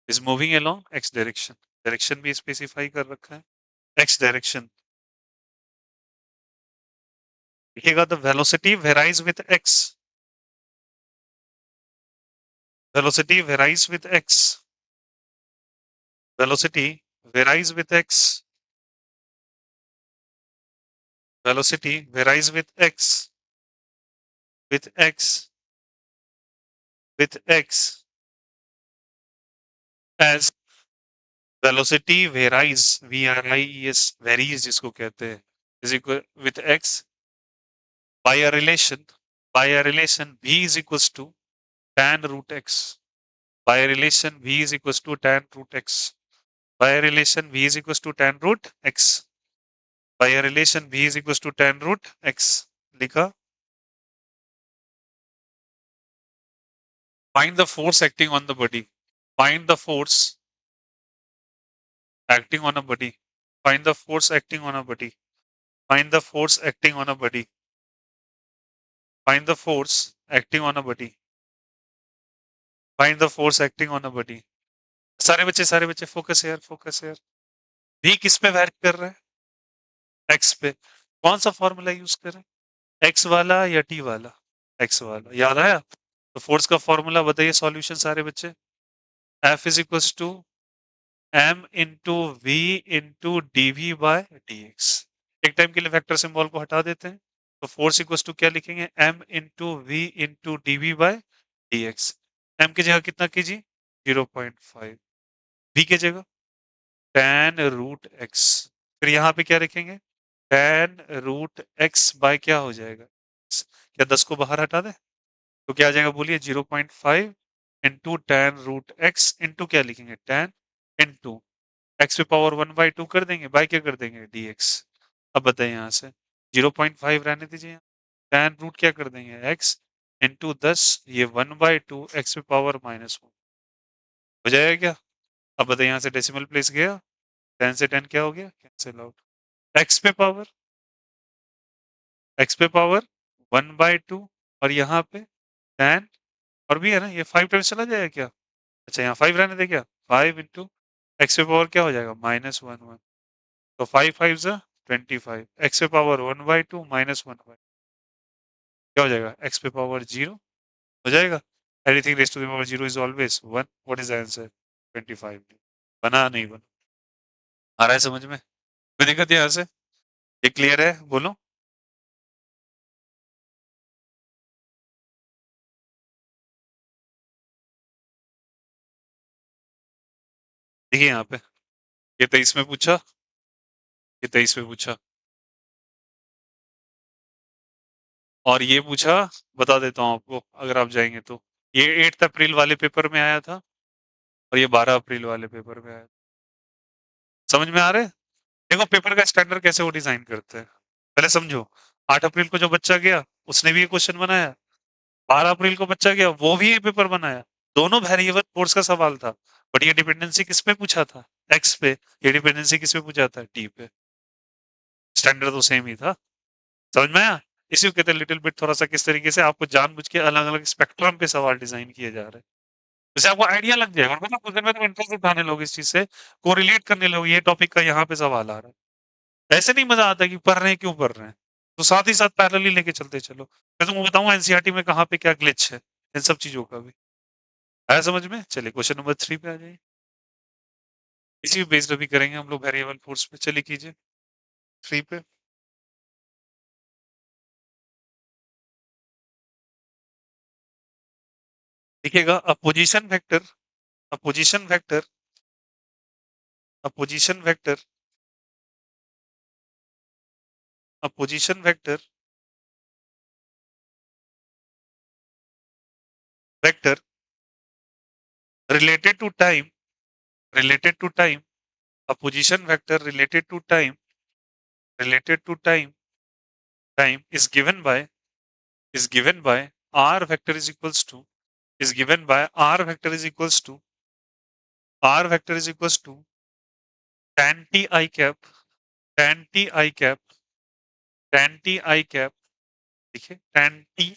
is moving along x direction direction भी specify कर रखा है x direction लिखिएगा the velocity varies with x velocity varies with x velocity varies with x velocity varies with x with x with x as velocity varies varies varies जिसको कहते हैं is equal with x by a relation v is equals to tan root x by a relation v is equals to tan root x by a relation v is equals to tan root x by a relation v is equals to tan root x लिखा find the force acting on the body find the force acting on a body find the force acting on a body find the force acting on a body find the force acting on a body find the force acting on a body सारे बच्चे focus यार v किस पे vary कर रहा है x पे कौन सा फॉर्मूला यूज करें x वाला या t वाला x वाला याद आया तो फोर्स का फॉर्मूला बताइए सॉल्यूशन सारे बच्चे F is equal to m into we into D we by d x एक टाइम के लिए वेक्टर सिंबल को हटा देते हैं तो फोर्स इक्वल टू क्या लिखेंगे m into we into D we by d x m की जगह कितना कीजिए 0.5 v की जगह tan रूट x फिर यहाँ पे क्या लिखेंगे tan रूट x बाय क्या हो जाएगा क्या 10 को बाहर हटा दें तो क्या आ जाएगा बोलिए 0.5 into tan root x into क्या लिखेंगे tan इंटू x पे पावर 1/2 कर देंगे बाय क्या कर देंगे dx अब बताइए यहाँ से 0.5 रहने दीजिए tan रूट क्या कर देंगे x इंटू 10 ये 1/2 x पे पावर -1 हो जाएगा क्या अब बताइए यहाँ से डेसिमल प्लेस गया 10 से 10 क्या हो गया कैंसिल आउट x पे पावर 1/2 और यहाँ पे tan और भी है ना ये 5 टाइम्स चला जाएगा क्या अच्छा यहाँ 5 रहने दे क्या 5 इंटू एक्स पे पावर क्या हो जाएगा -1 तो 5 5 जा 25 एक्स पे पावर 1/2 -1 क्या हो जाएगा एक्स पे पावर 0 हो जाएगा anything raise to the power 0 is always 1 what is the answer 25 बना नहीं बना आ रहा है समझ में कोई दिक्कत यहाँ से ये क्लियर है बोलो देखिए यहाँ पे ये 23 में पूछा ये 23 में पूछा और ये पूछा बता देता हूँ आपको अगर आप जाएंगे तो ये 8 अप्रैल वाले पेपर में आया था और ये 12 अप्रैल वाले पेपर में आया था समझ में आ रहा है देखो पेपर का स्टैंडर्ड कैसे वो डिजाइन करते हैं पहले समझो 8 अप्रैल को जो बच्चा गया उसने भी ये क्वेश्चन बनाया 12 अप्रैल को बच्चा गया वो भी ये पेपर बनाया दोनों वेरिएबल फोर्स का सवाल था बट ये डिपेंडेंसी किस पे पूछा था एक्स पे ये डिपेंडेंसी किस पे पूछा था टी पे स्टैंडर्ड तो सेम ही था समझ में आया इसी को कहते हैं लिटिल बिट थोड़ा सा किस तरीके से आपको जानबूझ के अलग अलग स्पेक्ट्रम पे सवाल डिजाइन किए जा रहे हैं जैसे आपको आइडिया लग जाएगा और मतलब कुछ दिन में तो इंटरेस्ट दिखाने लोग इस चीज से कोरिलेट करने लोग ये टॉपिक का यहाँ पे सवाल आ रहा है ऐसे नहीं मजा आता कि पढ़ रहे हैं क्यों पढ़ रहे हैं तो साथ ही साथ पैरेलली लेके चलते चलो मैं तुमको बताऊंगा एनसीईआरटी में कहाँ पे क्या ग्लिच है इन सब चीजों का भी आया समझ में चलिए क्वेश्चन नंबर 3 पे आ जाइए इसी बेस्ड अभी करेंगे हम लोग वेरिएबल फोर्स पे। चलिए कीजिए 3 पे। देखिएगा opposition vector, opposition vector, opposition vector, opposition vector, vector related to time, related to time, a position vector related to time is given by r vector is equals to is given by r vector is equals to r vector is equals to tan t I cap, tan t I cap, tan t I cap, देखिए tan t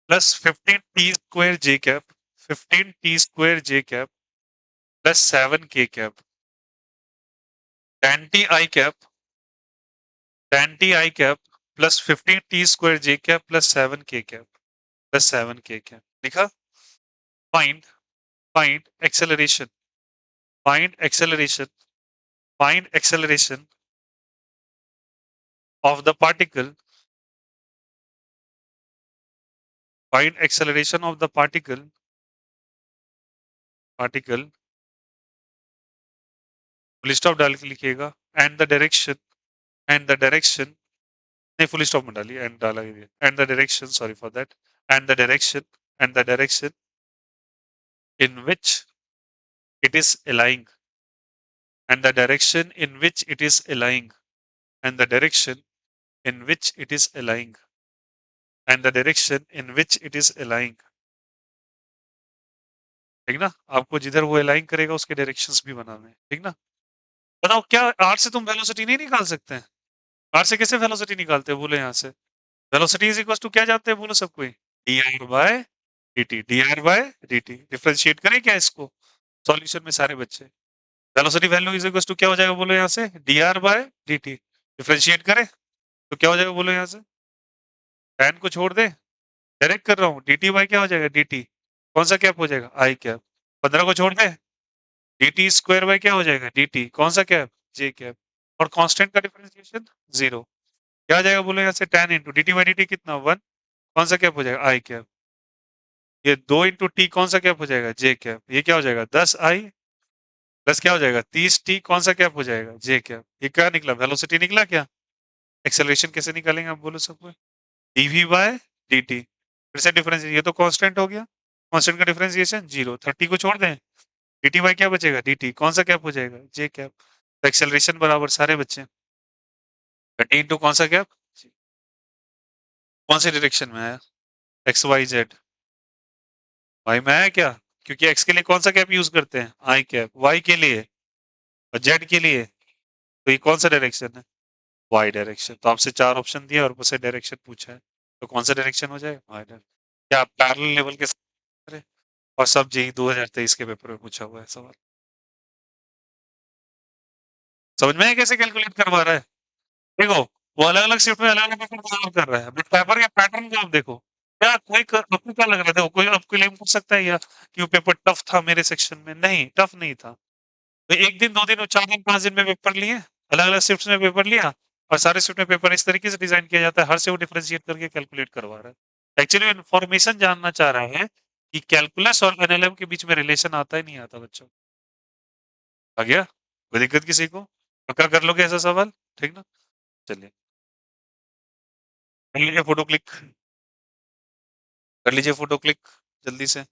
plus 15 t square j cap, 15 t square j cap plus 7 k cap, tan t I cap, tan t I cap plus 15 t square j cap plus 7 k cap plus 7 k cap लिखा। find find acceleration, find acceleration, find acceleration of the particle, find acceleration of the particle full stop डाल के लिखिएगा and the direction नहीं full stop में डालिए and डाला and the direction sorry for that and the direction and the direction in which it is lying and the direction in which it is lying and the direction in which it is lying and the direction in which it is lying ठीक ना। आपको जिधर वो align करेगा उसके directions भी बनाने हैं ठीक ना। बताओ क्या आर से तुम वेलोसिटी नहीं निकाल सकते हैं? आर से कैसे वेलोसिटी निकालते हैं बोलो यहाँ से। वेलोसिटी इज इक्वल टू क्या जानते हैं बोलो सब कोई, d r by D t, d r by D t. Differentiate करें क्या इसको सॉल्यूशन में सारे बच्चे। Velocity value is equal to क्या हो जाएगा बोलो यहाँ से, d r by D t. Differentiate करें तो क्या हो जाएगा बोलो यहाँ से, टैन को छोड़ दे, डायरेक्ट कर रहा हूँ, डी टी बाय क्या हो जाएगा डी टी, कौन सा कैप हो जाएगा आई कैप। 15 को छोड़ दे, डी टी स्क्वायर बाय क्या हो जाएगा डी टी, कौन सा कैप जे कैप। और कांस्टेंट का डिफरेंशिएशन 0, क्या हो जाएगा बोलो यहाँ से, tan into D T by D T कितना 1, कौन सा कैप हो जाएगा आई कैप। ये 2 इंटू टी कौन सा कैप हो जाएगा जे कैप, ये क्या हो जाएगा 10 आई प्लस क्या हो जाएगा 30 टी, कौन सा कैप हो जाएगा जे कैप। ये क्या निकला वेलोसिटी निकला क्या। एक्सेलरेशन कैसे निकालेंगे आप बोलो सबको, डीवी बाय डी टी। फिर से डिफरेंस, ये तो कांस्टेंट हो गया, कांस्टेंट का डिफरेंशिएशन 0, 30 को छोड़ दें, डी टी बाई क्या बचेगा डी टी, कौन सा कैप हो जाएगा जे कैप। तो एक्सेलरेशन बराबर सारे बच्चे 30 इंटू कौन सा कैप, कौन से डायरेक्शन में आया, एक्स वाई जेड। वाई में आया क्या, क्योंकि एक्स के लिए कौन सा कैप यूज करते हैं आई कैप, वाई के लिए और जेड के लिए, तो ये कौन सा डायरेक्शन है वाई डायरेक्शन। तो आपसे 4 ऑप्शन दिया और मुझसे डायरेक्शन पूछा है, तो कौन सा डायरेक्शन हो जाएगा वाई डायरेक्शन। क्या आप पैरेलल लेवल के साथ करें? और सब जी 2023 के पेपर में पूछा हुआ है सवाल। समझ में है कैसे कैलकुलेट करवा रहा है। देखो वो अलग अलग शिफ्ट में अलग अलग पेपर कर रहा है, बट पेपर या पैटर्न को आप देखो। क्या कोई आपको क्या लग रहा था, कोई आपको क्लेम कर सकता है या कि वो पेपर टफ था मेरे सेक्शन में, नहीं टफ नहीं था। तो 1 दिन 2 दिन और 4 दिन 5 दिन में पेपर लिए, अलग अलग शिफ्ट में पेपर लिया, और सारे शिफ्ट में पेपर इस तरीके से डिजाइन किया जाता है, हर से वो डिफरेंशिएट करके कैलकुलेट करवा रहा है। एक्चुअली इन्फॉर्मेशन जानना चाह रहा है कि कैलकुलस और एनएलएम के बीच में रिलेशन आता है नहीं आता बच्चों। आ गया कोई दिक्कत किसी को, पक्का कर लोगे ऐसा सवाल ठीक ना। चलिए कर लीजिए फोटो क्लिक, कर लीजिए फोटो क्लिक जल्दी से।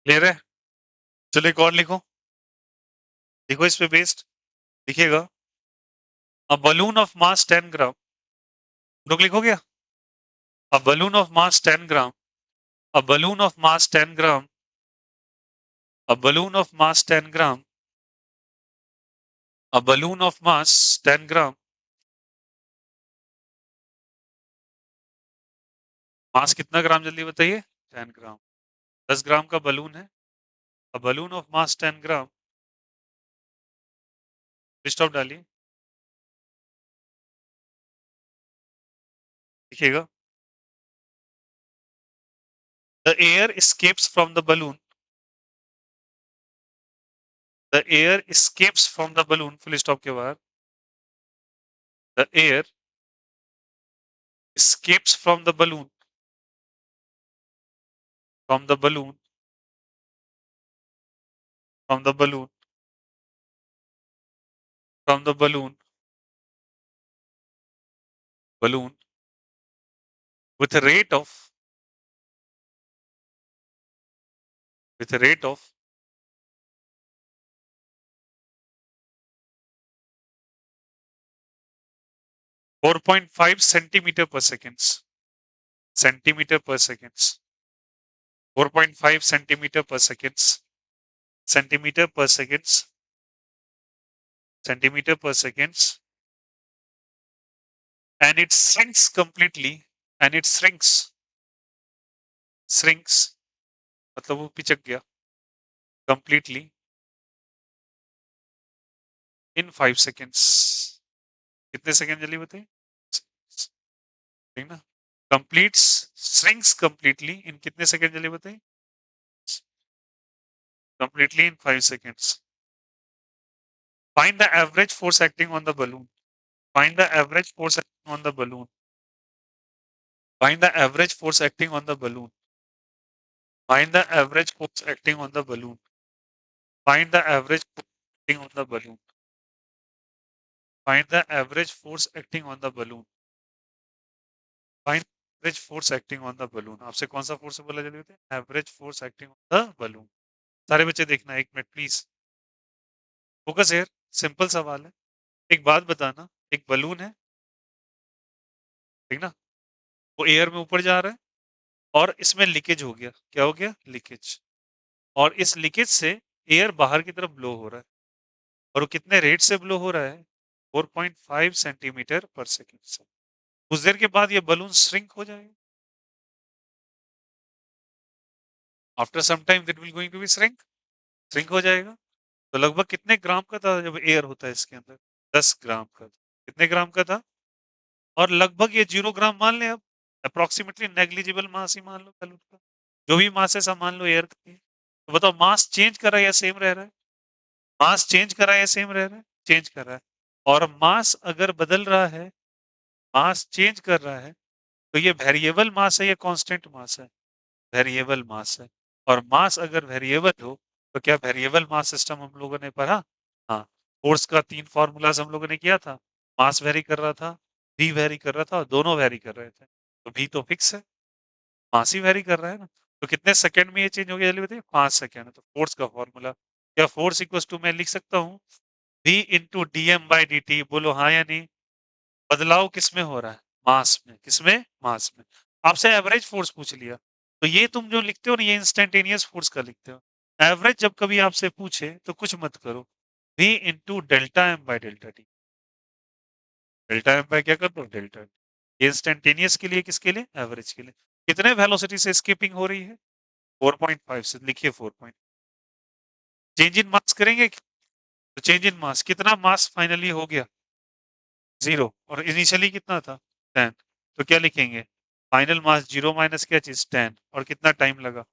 क्लियर है, चलिए एक और लिखो, देखो इस पे बेस्ड लिखिएगा, a balloon of mass 10 gram, photo click हो गया। A balloon of mass 10 gram. A balloon of mass 10 gram. A balloon of mass 10 gram. A balloon of mass 10 gram. मास कितना ग्राम जल्दी बताइए 10 ग्राम 10 ग्राम का बलून है a balloon of mass 10 gram stop डालिए लिखिएगा the air escapes from the balloon the air escapes from the balloon full stop के बाद the air escapes from the balloon from the balloon from the balloon balloon with a rate of with a rate of 4.5 centimeter per seconds centimeter per seconds 4.5 centimeter per seconds centimeter per seconds centimeter per seconds and it shrinks completely and it shrinks मतलब वो पिचक गया completely in 5 seconds कितने second जल्दी बताइए ठीक ना completes shrinks completely in कितने second जल्दी बताइए completely in 5 seconds find the average force acting on the balloon find the average force acting on the balloon find the average force acting on the balloon find the average force acting on the balloon find the average force acting on the balloon find the average force acting on the balloon find average force acting on the balloon आपसे कौन सा force बोला जल्दी बताइए average force acting on the balloon सारे बच्चे देखना एक minute please focus here simple सवाल है एक बात बताना एक बलून है ठीक ना वो एयर में ऊपर जा रहा है और इसमें लीकेज हो गया क्या हो गया लीकेज और इस लीकेज से एयर बाहर की तरफ ब्लो हो रहा है और वो कितने रेट से ब्लो हो रहा है 4.5 सेंटीमीटर पर सेकेंड से कुछ देर के बाद ये बलून श्रिंक हो जाएगा after some time it will going to be shrink हो जाएगा तो लगभग कितने ग्राम का था जब एयर होता है इसके अंदर 10 ग्राम का कितने ग्राम का था और लगभग ये 0 ग्राम मान लें अब अप्रोक्सीमेटली नेग्लिजिबल मास ही मान लो बलून का जो भी मास है सब मान लो एयर का तो बताओ मास चेंज कर रहा है या सेम रह रहा है मास चेंज कर रहा है या सेम रह रहा है चेंज कर रहा है और मास अगर बदल रहा है मास चेंज कर रहा है तो ये वेरिएबल मास है या कांस्टेंट मास है वेरिएबल मास है और मास अगर वेरिएबल हो तो क्या वेरिएबल मास सिस्टम हम लोगों ने पढ़ा हाँ फोर्स का 3 फॉर्मूलाज हम लोगों ने किया था मास वेरी कर रहा था v वेरी कर रहा था और दोनों वेरी कर रहे थे तो v तो फिक्स है मास ही वेरी कर रहा है ना तो कितने सेकंड में ये चेंज हो गया जल्दी बताइए 5 सेकंड है तो फोर्स का फॉर्मूला क्या फोर्स इक्वल टू मैं लिख सकता हूँ v into D M by D t बोलो हाँ या नहीं बदलाव किसमें हो रहा है मास में किसमें मास में आपसे एवरेज फोर्स पूछ लिया तो ये तुम जो लिखते हो ना ये इंस्टेंटेनियस फोर्स का लिखते हो एवरेज जब कभी आपसे पूछे तो कुछ मत करो v into delta m by delta t delta m by क्या कर दो डेल्टा ये इंस्टेंटेनियस के लिए किसके लिए एवरेज के लिए कितने वेलोसिटी से स्कीपिंग हो रही है 4.5 से लिखिए 4 चेंज इन मास करेंगे तो चेंज इन मास कितना मास फाइनली हो गया 0 और इनिशियली कितना था 10 तो क्या लिखेंगे फाइनल मास 0 माइनस क्या चीज 10 और कितना टाइम लगा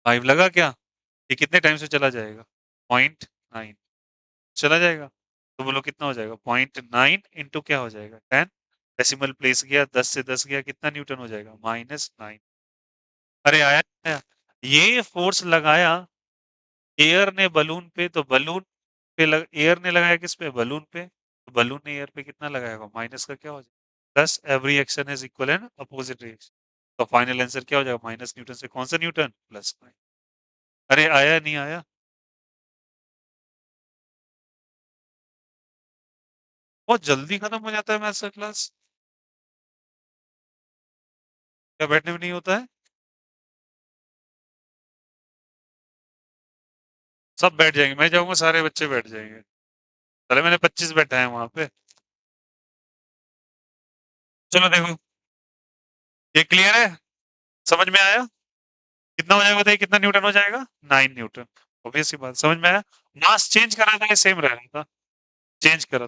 5 लगा क्या ये कितने टाइम से चला जाएगा 0.9 चला जाएगा तो बोलो कितना हो जाएगा 0.9 इंटू क्या हो जाएगा 10 डेसिमल प्लेस गया 10 से 10 गया कितना न्यूटन हो जाएगा -9 अरे आया ये फोर्स लगाया एयर ने बलून पे तो बलून पे एयर ने लगाया किस पे बलून पे तो बलून ने एयर पे कितना लगाएगा माइनस का क्या हो जाएगा plus every action is equal and opposite reaction तो फाइनल आंसर क्या हो जाएगा माइनस न्यूटन से कौन सा न्यूटन +9 अरे आया नहीं आया बहुत जल्दी खत्म हो जाता है मैथ्स का क्लास क्या बैठने में नहीं होता है? सब बैठ जाएंगे, मैं जाऊंगा सारे बच्चे बैठ जाएंगे। पहले मैंने 25 बैठा है वहां पे। चलो देखो, ये क्लियर है? समझ में आया? कितना हो जाएगा बताइए, कितना न्यूटन हो जाएगा? 9 न्यूटन। ऑब्वियस सी बात, समझ में आया? मास चेंज करा था, सेम रह रहा था? चेंज कर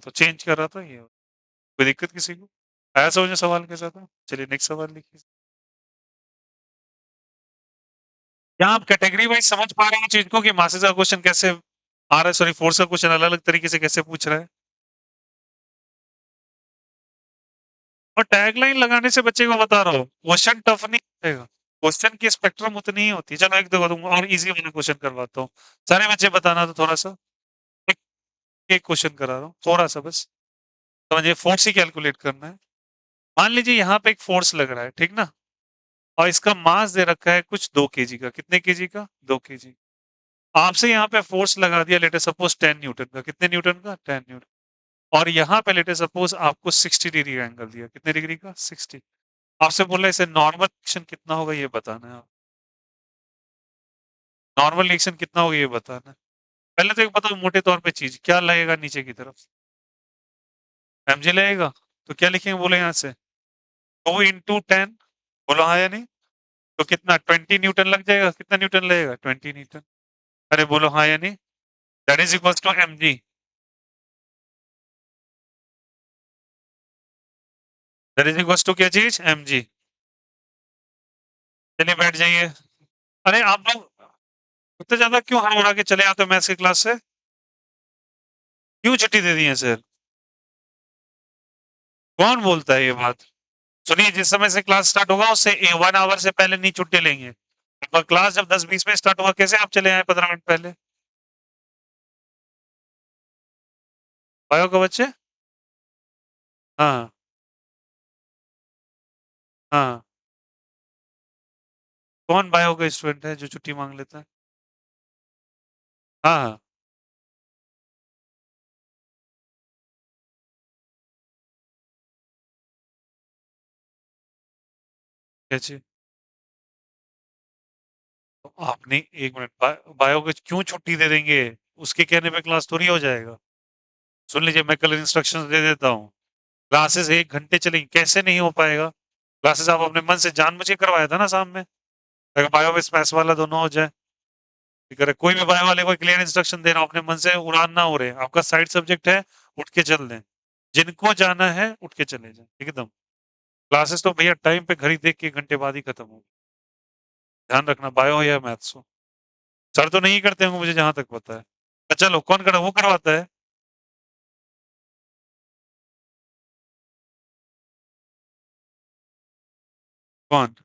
रहा था ये। कोई दिक्कत किसी को? आया समझ में सवाल कैसा था? चलिए नेक्स्ट सवाल लिखिए। क्या आप कैटेगरी वाइज समझ पा रहे हैं चीज को, कि मासेस का क्वेश्चन कैसे आ रहा है, सॉरी फोर्स का क्वेश्चन अलग अलग तरीके से कैसे पूछ रहा है? और टैगलाइन लगाने से बच्चे को बता रहा हूँ, क्वेश्चन टफ नहीं रहेगा। क्वेश्चन की स्पेक्ट्रम उतनी ही होती है। चलो एक दो दूंगा और इजी वाला क्वेश्चन करवाता हूँ। सारे बच्चे बताना तो थोड़ा सा। एक एक क्वेश्चन करा रहा हूँ थोड़ा सा बस। समझिए, फोर्स ही कैलकुलेट करना है। मान लीजिए यहाँ पे एक फोर्स लग रहा है, ठीक ना? और इसका मास दे रखा है कुछ 2 kg का। कितने केजी का? 2 kg। आपसे यहाँ पे फोर्स लगा दिया लेटे सपोज 10 न्यूटन का। कितने न्यूटन का? 10 न्यूटन। और यहाँ पे लेटे सपोज आपको 60 डिग्री का एंगल दिया। कितने डिग्री का? 60। आपसे बोला इसे नॉर्मल रिएक्शन कितना होगा ये बताना है। नॉर्मल रिएक्शन कितना होगा ये बताना है। पहले तो एक बताओ मोटे तौर पे चीज क्या लगेगा नीचे की तरफ? mg लगेगा। तो क्या लिखेंगे बोले यहाँ से? 2 × 10। बोलो हाँ या नहीं? तो कितना 20 न्यूटन लग जाएगा? कितना न्यूटन लगेगा? 20 न्यूटन। अरे बोलो हाँ या नहीं? That is equal to mg। That is equal to क्या चीज? mg। चलिए बैठ जाइए। अरे आप लोग इतने ज्यादा क्यों हड़बड़ा के चले आते हो मैथ्स की क्लास से? क्यों छुट्टी दे दी है सर? कौन बोलता है ये बात? सुनिए, जिस समय से क्लास स्टार्ट होगा उससे 1 आवर से पहले नहीं छुट्टी लेंगे। और क्लास जब 10:20 में स्टार्ट हुआ, कैसे आप चले आए 15 मिनट पहले? बायो का बच्चे? हाँ हाँ। कौन बायो का स्टूडेंट है जो छुट्टी मांग लेता है? हाँ हाँ। क्या चीज? तो आपने 1 मिनट, बायो को क्यों छुट्टी दे देंगे? उसके कहने पे क्लास थोड़ी हो जाएगा। सुन लीजिए, मैं कल इंस्ट्रक्शंस दे देता हूँ। क्लासेस 1 घंटे चलेंगी, कैसे नहीं हो पाएगा? क्लासेस आप अपने मन से जानबूझ के करवाया था ना सामने में। अगर बायो में मैथ्स वाला दोनों हो जाए। ठीक है, कोई भी बायो वाले को क्लियर इंस्ट्रक्शन दे रहा हूँ, अपने मन से उड़ान ना उड़े। आपका साइड सब्जेक्ट है, उठ के चल दें। जिनको जाना है उठ के चले जाए एकदम। क्लासेस तो भैया टाइम पे घड़ी देख के 1 घंटे बाद ही खत्म हो। ध्यान रखना, बायो हो या मैथ्स हो। सर तो नहीं करते होंगे मुझे जहां तक पता है। चलो कौन करा, वो करवाता है। कौन?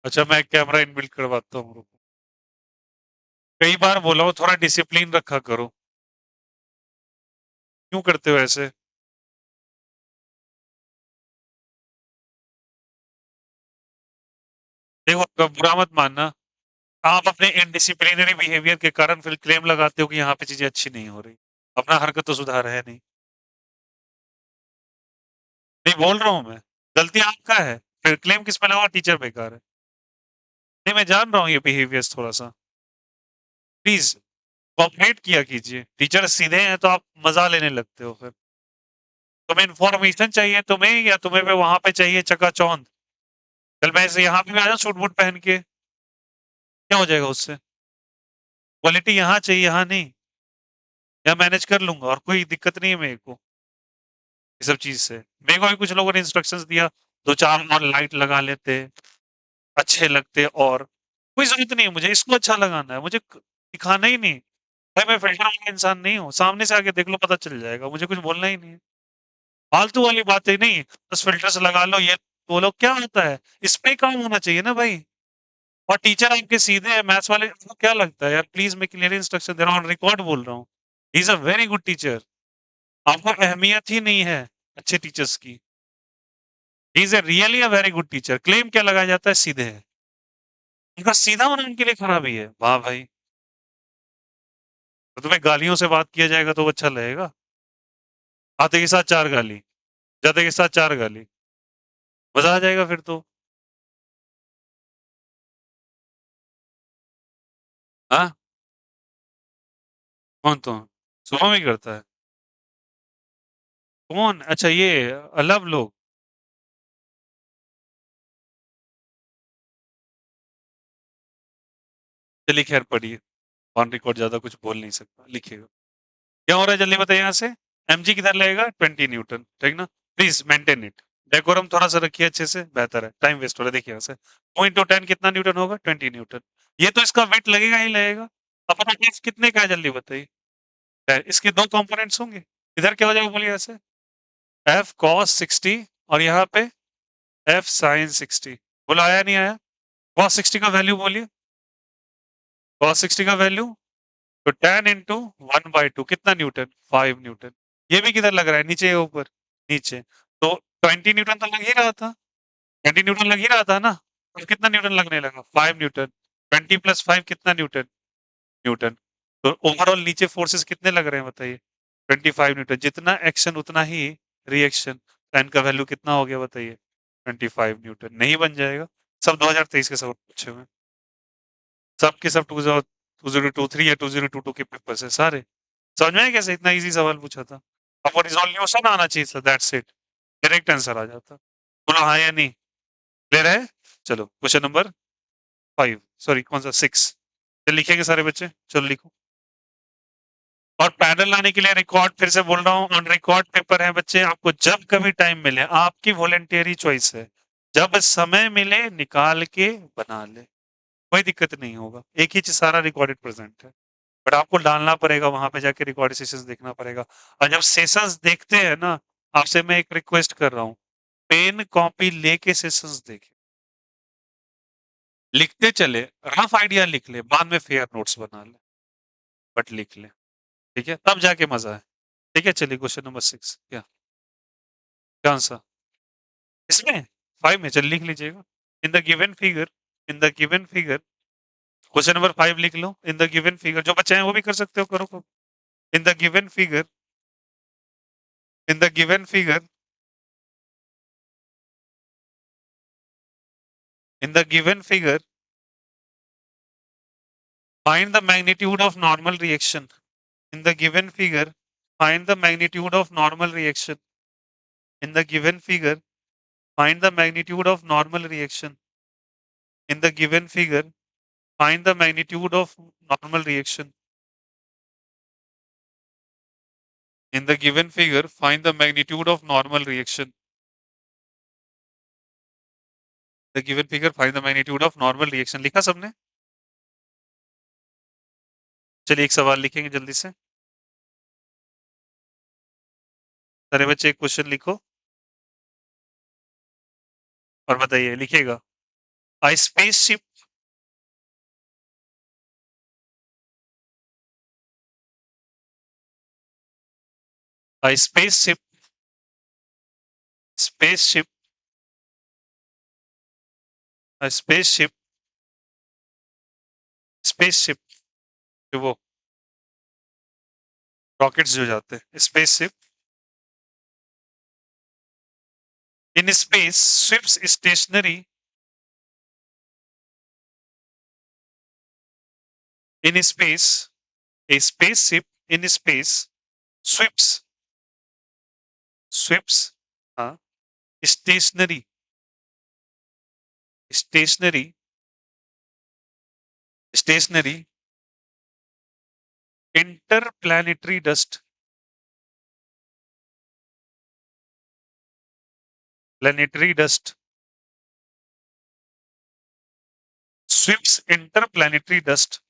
अच्छा, मैं कैमरा इनबिल्ट करवाता हूँ, रुको। कई बार बोला हूँ थोड़ा डिसिप्लिन रखा करो। क्यों करते हो ऐसे? देखो, बुरा मत मानना। आप अपने इनडिसिप्लिनरी बिहेवियर के कारण फिर क्लेम लगाते हो कि यहाँ पे चीजें अच्छी नहीं हो रही। अपना हरकत तो सुधार है नहीं। नहीं बोल रहा हूँ मैं। गलती आपका है। फिर क्लेम किस पे लगा? टीचर बेकार है। नहीं, मैं जान रहा हूँ ये बिहेवियर्स थोड़ा सा। प्लीज कॉपरेट किया कीजिए। टीचर सीधे हैं तो आप मजा लेने लगते हो फिर। तुम्हें इन्फॉर्मेशन चाहिए तुम्हें, या तुम्हें पे वहां पे चाहिए चकाचौंध? कल मैं ऐसे यहाँ पे भी आ जाऊँ सूट बूट पहन के, क्या हो जाएगा उससे? क्वालिटी यहाँ चाहिए, यहाँ नहीं। यहाँ मैनेज कर लूंगा और कोई दिक्कत नहीं है मेरे को ये सब चीज से। मेरे को भी कुछ लोगों ने इंस्ट्रक्शंस दिया, दो चार और लाइट लगा लेते, अच्छे लगते। और कोई जरूरत नहीं है मुझे इसको अच्छा लगाना है, मुझे दिखाना ही नहीं। भाई मैं फिल्टर वाला इंसान नहीं हूँ, सामने से आके देख लो पता चल जाएगा, मुझे कुछ बोलना ही नहीं है। फालतू वाली बातें नहीं। बस फिल्टर से लगा लो ये, बोलो क्या होता है? इस पे ही काम होना चाहिए ना भाई। और टीचर आपके सीधे हैं मैथ्स वाले, आपको क्या लगता है यार? प्लीज मैं क्लियर इंस्ट्रक्शन दे रहा हूँ, रिकॉर्ड बोल रहा हूँ। He is a very good teacher. आपको अहमियत ही नहीं है अच्छे टीचर्स की। He is a really a very good teacher. Claim क्या लगाया जाता है? सीधे है। उनका सीधा होना उनके लिए खराबी है। वाह भाई। तो तुम्हें गालियों से बात किया जाएगा तो अच्छा लगेगा? आते के साथ 4 गाली, जाते के साथ 4 गाली। मज़ा आ जाएगा फिर तो। हाँ? कौन तो? सुबह में ही करता है? कौन? अच्छा ये अलब लोग। चलिए खैर पढ़िए। ऑन रिकॉर्ड ज़्यादा कुछ बोल नहीं सकता, लिखिएगा। क्या हो रहा है जल्दी बताइए यहाँ से? एमजी किधर लगेगा? 20 न्यूटन, ठीक ना? Please maintain it. डेकोरम थोड़ा सा रखिए अच्छे से, बेहतर है। टाइम वेस्ट हो रहा है, देखिए यहाँ से। 2 into 10 कितना न्यूटन होगा? 20 न्यूटन। ये तो इसका वेट लगेगा ही लगेगा। अब पता नहीं कितने का है, जल्दी बताइए। इसके 2 कंपोनेंट्स होंगे। इधर क्या हो जाएगा बोलिए ऐसे? एफ कॉस 60 और यहाँ पे एफ साइन 60। बोला आया नहीं आया? कॉस 60 का वैल्यू बोलिए। कॉस 60 का वैल्यू तो 10 into 1/2 कितना न्यूटन? 5 न्यूटन। ये भी किधर लग रहा है? नीचे या ऊपर? नीचे। तो 20 न्यूटन तो लग ही रहा था। 20 न्यूटन लग ही रहा था ना? तो कितना न्यूटन लगने लगा? 5 न्यूटन। 20 + 5 कितना न्यूटन? न्यूटन। तो ओवरऑल नीचे फोर्सेस कितने लग रहे हैं बताइए? 25 न्यूटन। जितना एक्शन उतना ही रिएक्शन। एन का वैल्यू कितना हो गया बताइए? 25 न्यूटन। नहीं बन जाएगा? सब 2023 के सवाल पूछे हुए हैं। सब के सब 2023 या 2022 के पेपर से सारे। समझ में आया कैसे इतना इजी सवाल पूछा था? आपको रिजोल्यूशन आना चाहिए था, दैट्स इट। डायरेक्ट आंसर आ जाता। बोलो हाँ या नहीं? क्लियर है? चलो क्वेश्चन नंबर 5, सॉरी कौन सा 6। चल लिखेंगे सारे बच्चे, चलो लिखो। और पैनल लाने के लिए रिकॉर्ड फिर से बोल रहा हूँ, ऑन रिकॉर्ड पेपर है बच्चे। आपको जब कभी टाइम मिले, आपकी वॉलेंटियरी चॉइस है, जब समय मिले निकाल के बना ले, कोई दिक्कत नहीं होगा। एक ही चीज सारा रिकॉर्डेड प्रेजेंट है, बट आपको डालना पड़ेगा, वहां पे जाके रिकॉर्ड सेशंस देखना पड़ेगा। और जब सेशंस देखते हैं ना, आपसे मैं एक रिक्वेस्ट कर रहा हूँ, पेन कॉपी लेके सेशंस देखें। लिखते चले, रफ आइडिया लिख ले, बाद में फेयर नोट्स बना ले, बट लिख ले। ठीक है, तब जाके मजा है। ठीक है, चलिए क्वेश्चन नंबर 6 क्या? क्या आंसर इसमें? 5 में चल लिख लीजिएगा। In the given figure, in the given figure, question number 5 लिख लो। इन द गिवन फिगर, जो बच्चे हैं वो भी कर सकते हो, करो। In the given figure, in the given figure, in the given figure, find the magnitude of normal reaction. In the given figure, find the magnitude of normal reaction. In the given figure, find the magnitude of normal reaction. In the given figure, find the magnitude of normal reaction. In the given figure, find the magnitude of normal reaction. The given figure, find the magnitude of normal reaction. लिखा सबने? चलिए एक सवाल लिखेंगे जल्दी से। सारे बच्चे एक क्वेश्चन लिखो और बताइए, लिखेगा। A spaceship, a spaceship, spaceship, a spaceship, spaceship, जो वो रॉकेट्स जो जाते हैं, spaceship in space sweeps stationary, in space, a spaceship in space sweeps, sweeps, हाँ, stationary, stationary, stationary, interplanetary dust, planetary dust, sweeps interplanetary dust,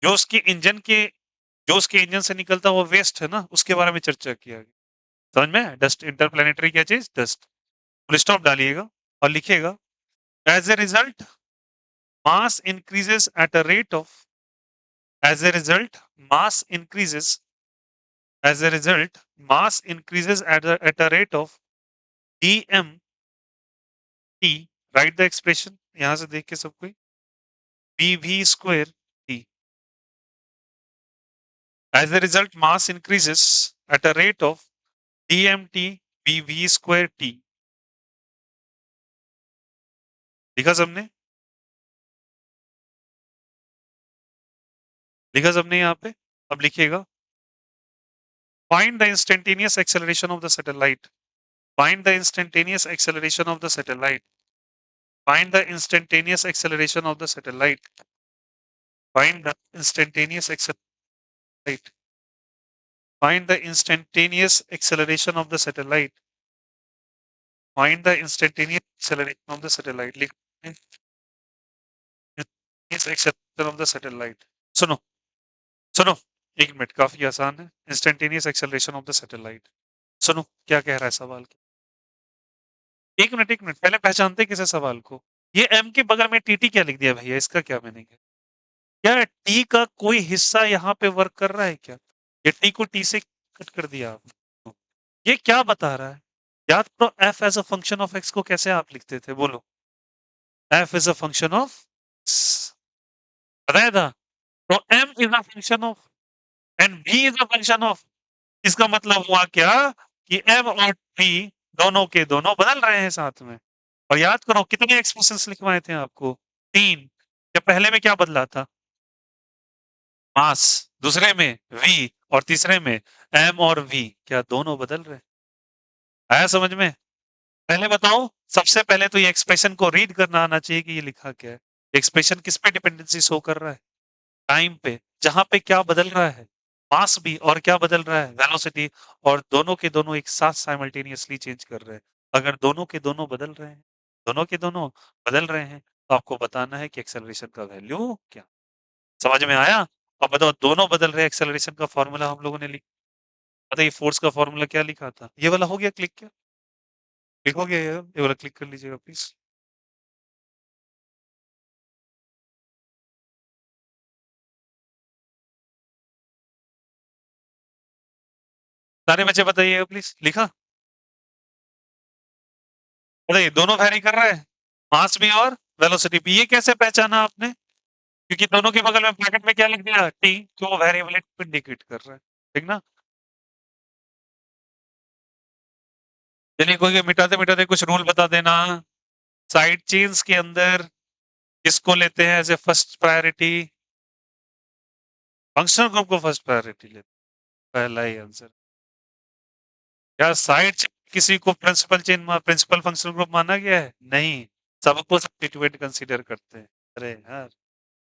जो उसके engine के, जो उसके इंजन से निकलता वो वेस्ट है ना, उसके बारे में चर्चा किया गया। समझ में? डस्ट इंटरप्लैनेटरी क्या चीज? डस्ट। फुल स्टॉप डालिएगा और लिखिएगा, as a result mass increases at a rate of, as a result mass increases, as a result mass increases at a rate of dm t, write the expression यहां से देख के सब कोई, bv square t, As a result, mass increases at a rate of dmt bv square t. लिखा सबने? लिखा सबने यहाँ पे? अब लिखिएगा, find the instantaneous acceleration of the satellite. Find the instantaneous acceleration of the satellite. Find the instantaneous acceleration of the satellite. Find the instantaneous acceleration. Find the instantaneous acceleration of the satellite. Find the instantaneous acceleration of the satellite. लिख instantaneous acceleration of the satellite. सुनो सुनो, एक minute, काफी आसान है. Instantaneous acceleration of the satellite. सुनो क्या कह रहा है सवाल. एक मिनट, पहले पहचानते किसे सवाल को. ये एम के बगल में टीटी क्या लिख दिया भैया, इसका क्या मीनिंग है? क्या टी का कोई हिस्सा यहाँ पे वर्क कर रहा है क्या? ये टी को टी से कट कर दिया आपने. ये क्या बता रहा है? याद करो, f as a function of x को कैसे आप लिखते थे, बोलो. F is a function of, बताया था. तो m is a function of and b is a function of. इसका मतलब हुआ क्या कि एम और टी दोनों के दोनों बदल रहे हैं साथ में. और याद करो कितने एक्सप्रेशंस लिखवाए थे आपको, 3. क्या पहले में क्या बदला था? मास. दूसरे में v और तीसरे में m और v. क्या दोनों बदल रहे? आया समझ में? पहले बताओ, सबसे पहले तो ये एक्सप्रेशन को रीड करना आना चाहिए कि ये लिखा क्या है. एक्सप्रेशन किस पे डिपेंडेंसी शो कर रहा है? टाइम पे. जहां पे क्या बदल रहा है? मास भी. और क्या बदल रहा है? वेलोसिटी. और दोनों के दोनों एक साथ साइमल्टेनियसली चेंज कर रहे हैं. अगर दोनों के दोनों बदल रहे हैं, दोनों के दोनों बदल रहे हैं, तो आपको बताना है कि एक्सेलरेशन का वैल्यू क्या. समझ में आया? अब बताओ, दोनों बदल रहे, एक्सेलरेशन का फॉर्मूला हम लोगों ने लिखा. बताइए फोर्स का फॉर्मूला क्या लिखा था? ये वाला हो गया क्लिक? क्या क्लिक हो गया? ये वाला क्लिक कर लीजिएगा प्लीज. सारे बच्चे बताइएगा प्लीज. लिखा? बताइए, दोनों वैरी कर रहा है, मास भी और वेलोसिटी भी. ये कैसे पहचाना आपने? क्योंकि दोनों के बगल में ब्रैकेट में क्या लिख दिया? टी. तो वो वेरिएबल को इंडिकेट कर रहा है. ठीक ना? चलिए कोई मिटाते मिटाते कुछ रूल बता देना. साइड चेन्स के अंदर किसको लेते हैं as a first priority? Functional group को फर्स्ट प्रायोरिटी लेते हैं. पहला ही आंसर. क्या साइड चेन किसी को principal chain, principal functional group माना गया है? नहीं, सबको सब्स्टिट्यूएंट कंसीडर करते हैं. अरे यार,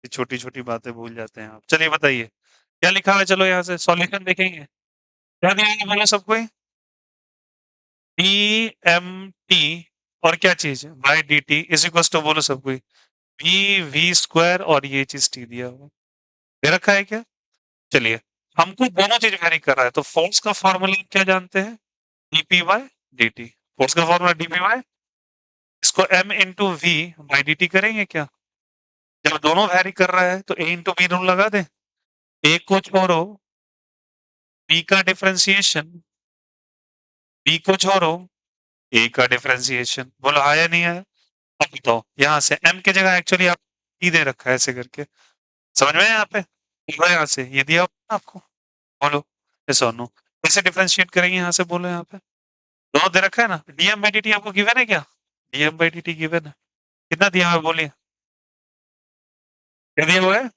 ये छोटी छोटी बातें भूल जाते हैं आप. चलिए बताइए क्या लिखा है. चलो यहाँ से सॉल्यूशन देखेंगे. क्या दिया है बोलो सबको? डी एम टी और क्या चीज है? By D T is equal to, बोलो सबको, वी वी स्क्वायर. और ये चीज टी दिया हुआ दे रखा है क्या? चलिए, हमको दोनों चीज वेरी कर रहा है, तो फोर्स का फॉर्मूला क्या जानते हैं? Dp by D t. Force का फॉर्मूला डीपी बाई, इसको m into v by D t करेंगे क्या? जब दोनों वेरी कर रहा है तो a इंटू बी रूल लगा दें. a को छोड़ो, b का डिफरेंशिएशन. b को छोड़ो, a का डिफरेंशिएशन. बोलो आया नहीं आया? अब बताओ, यहाँ से m की जगह एक्चुअली आप e दे रखा है ऐसे करके. समझ में आया? यहाँ पे यहाँ से ये दिया आपको. बोलो यस और नो. कैसे डिफरेंशिएट करेंगे यहाँ से, बोलो. यहाँ पे दोनों दे रखा है ना. डीएम बाई डी टी आपको गिवन है क्या? DM by D T given है. कितना दिया हुआ है बोलिए? क्या दिया हुआ है?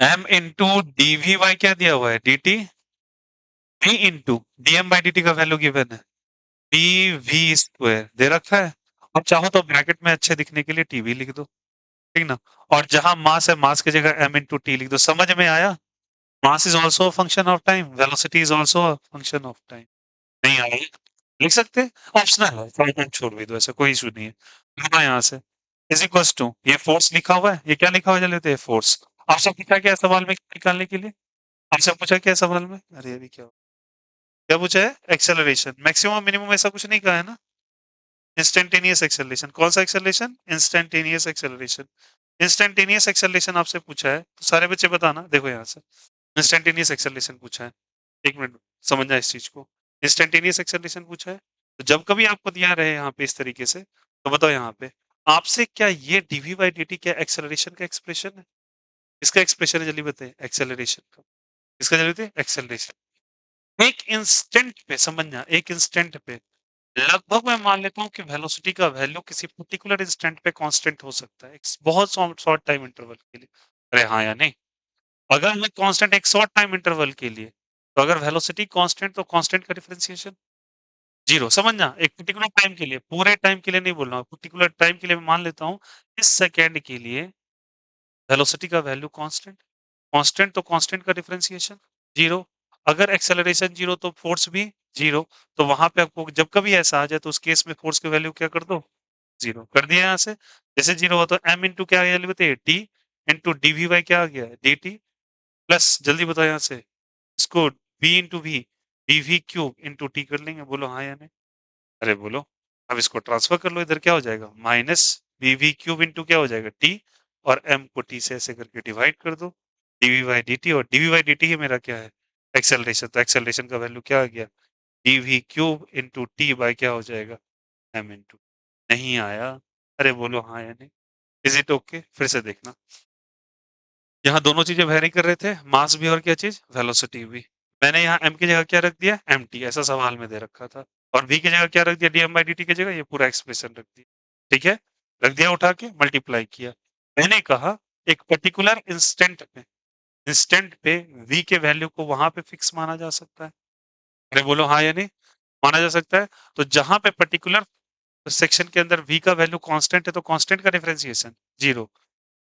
m into D v by क्या दिया हुआ है? D t. v into D M by D t का वैल्यू गिवन है डी वी स्क्वायर दे रखा है. अब चाहो तो ब्रैकेट में अच्छे दिखने के लिए टीवी लिख दो. ठीक ना? और जहां मास है, मास की जगह m इंटू टी लिख दो. समझ में आया? Mass is also function of time, velocity is also function of time. नहीं आया? लिख सकते हैं, ऑप्शनल है, थोड़ा टाइम छोड़ भी दो, ऐसा कोई इशू नहीं है. लिखा यहाँ से इज इक्वल टू, ये फोर्स लिखा हुआ है, ये क्या लिखा हुआ है लेते हैं? फोर्स. आपसे पूछा क्या है सवाल में निकालने के लिए? आपसे पूछा क्या है सवाल में? अरे अभी क्या क्या पूछा है? एक्सेलरेशन, मैक्सिमम मिनिमम, ऐसा कुछ नहीं कहा है ना. Instantaneous acceleration. कौन सा acceleration? Instantaneous acceleration. Instantaneous acceleration आपसे पूछा है, तो सारे बच्चे बताना. देखो यहाँ से इंस्टेंटेनियस एक्सेलरेशन पूछा है. एक मिनट समझना इस चीज को. इंस्टेंटेनियस एक्सेलरेशन पूछा है, तो जब कभी आपको दिया रहे यहाँ पे इस तरीके से, तो बताओ यहाँ पे आपसे, क्या ये डीवी बाई डी टी क्या एक्सेलरेशन का एक्सप्रेशन है? इसका एक्सप्रेशन है, जल्दी बताइए एक्सेलरेशन का. किसका जरूरत है? एक्सेलरेशन। एक इंस्टेंट पे समझना, एक इंस्टेंट पे लगभग मैं मान लेता हूँ कि वेलोसिटी का वैल्यू किसी पर्टिकुलर इंस्टेंट पे कांस्टेंट हो सकता है, एक बहुत शॉर्ट टाइम इंटरवल के लिए। अरे हाँ या नहीं? अगर मैं कांस्टेंट एक शॉर्ट टाइम इंटरवल के लिए, तो अगर वेलोसिटी कांस्टेंट तो कांस्टेंट का डिफरेंशिएशन जीरो। समझना, एक पर्टिकुलर टाइम के लिए, पूरे टाइम के लिए नहीं बोल रहा हूँ, पर्टिकुलर टाइम के लिए मैं मान लेता हूँ इस सेकंड के लिए वेलोसिटी का वैल्यू कांस्टेंट, कांस्टेंट तो कांस्टेंट का डिफरेंशिएशन जीरो। अगर एक्सेलरेशन जीरो तो फोर्स भी जीरो। तो वहां पे आपको जब कभी ऐसा आ जाए तो उस केस में फोर्स की वैल्यू क्या कर दो? जीरो कर दिया यहाँ से। जैसे जीरो हो तो एम इंटू क्या वैल्यू बताइए? T into D v by क्या आ गया? डी टी प्लस जल्दी बताओ यहाँ से इसको b into v d v cube into t कर लेंगे, बोलो हाँ या नहीं? अरे बोलो। अब इसको ट्रांसफर कर लो, इधर क्या हो जाएगा? Minus b v cube into क्या हो जाएगा? टी, और एम को टी से ऐसे करके डिवाइड कर दो, डीवी बाई डी टी, और डीवी बाई डी टी ही मेरा क्या है? एक्सेलरेशन। तो एक्सेलरेशन का वैल्यू क्या आ गया? Dv cube into t by क्या हो जाएगा? M into. नहीं आया? अरे बोलो हाँ या नहीं? Is it okay? फिर से देखना, यहाँ दोनों चीजें वेरी कर रहे थे, मास भी और क्या चीज? वेलोसिटी भी। मैंने यहाँ m की जगह क्या रख दिया? mt, ऐसा सवाल में दे रखा था। और v की जगह क्या रख दिया? dm by dt की जगह ये पूरा एक्सप्रेशन रख दिया। ठीक है, रख दिया, उठा के मल्टीप्लाई किया। मैंने कहा एक पर्टिकुलर इंस्टेंट पे v के वैल्यू को वहां पे फिक्स माना जा सकता है। अरे बोलो हाँ या नहीं? माना जा सकता है। तो जहां पे पर्टिकुलर सेक्शन के अंदर v का वैल्यू कांस्टेंट है तो कांस्टेंट का डिफरेंशिएशन जीरो।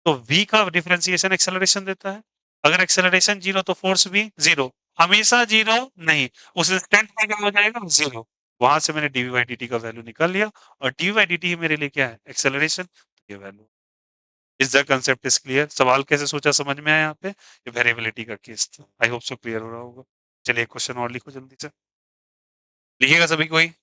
तो v का डिफरेंशिएशन एक्सेलरेशन देता है। अगर एक्सेलरेशन जीरो तो फोर्स भी जीरो। हमेशा जीरो नहीं, उस इंस्टेंट में क्या हो जाएगा? जीरो। वहां से मैंने डीवी बाई डी टी का वैल्यू निकाल लिया, और डीवी बाई डी टी ही मेरे लिए क्या है? एक्सेलरेशन। ये value. Is the concept is clear? सवाल कैसे सोचा समझ में आया? यहाँ पे ये वेरिएबिलिटी का केस था। आई होप सो क्लियर हो रहा होगा। चलिए क्वेश्चन और लिखो जल्दी से, लिखिएगा सभी कोई।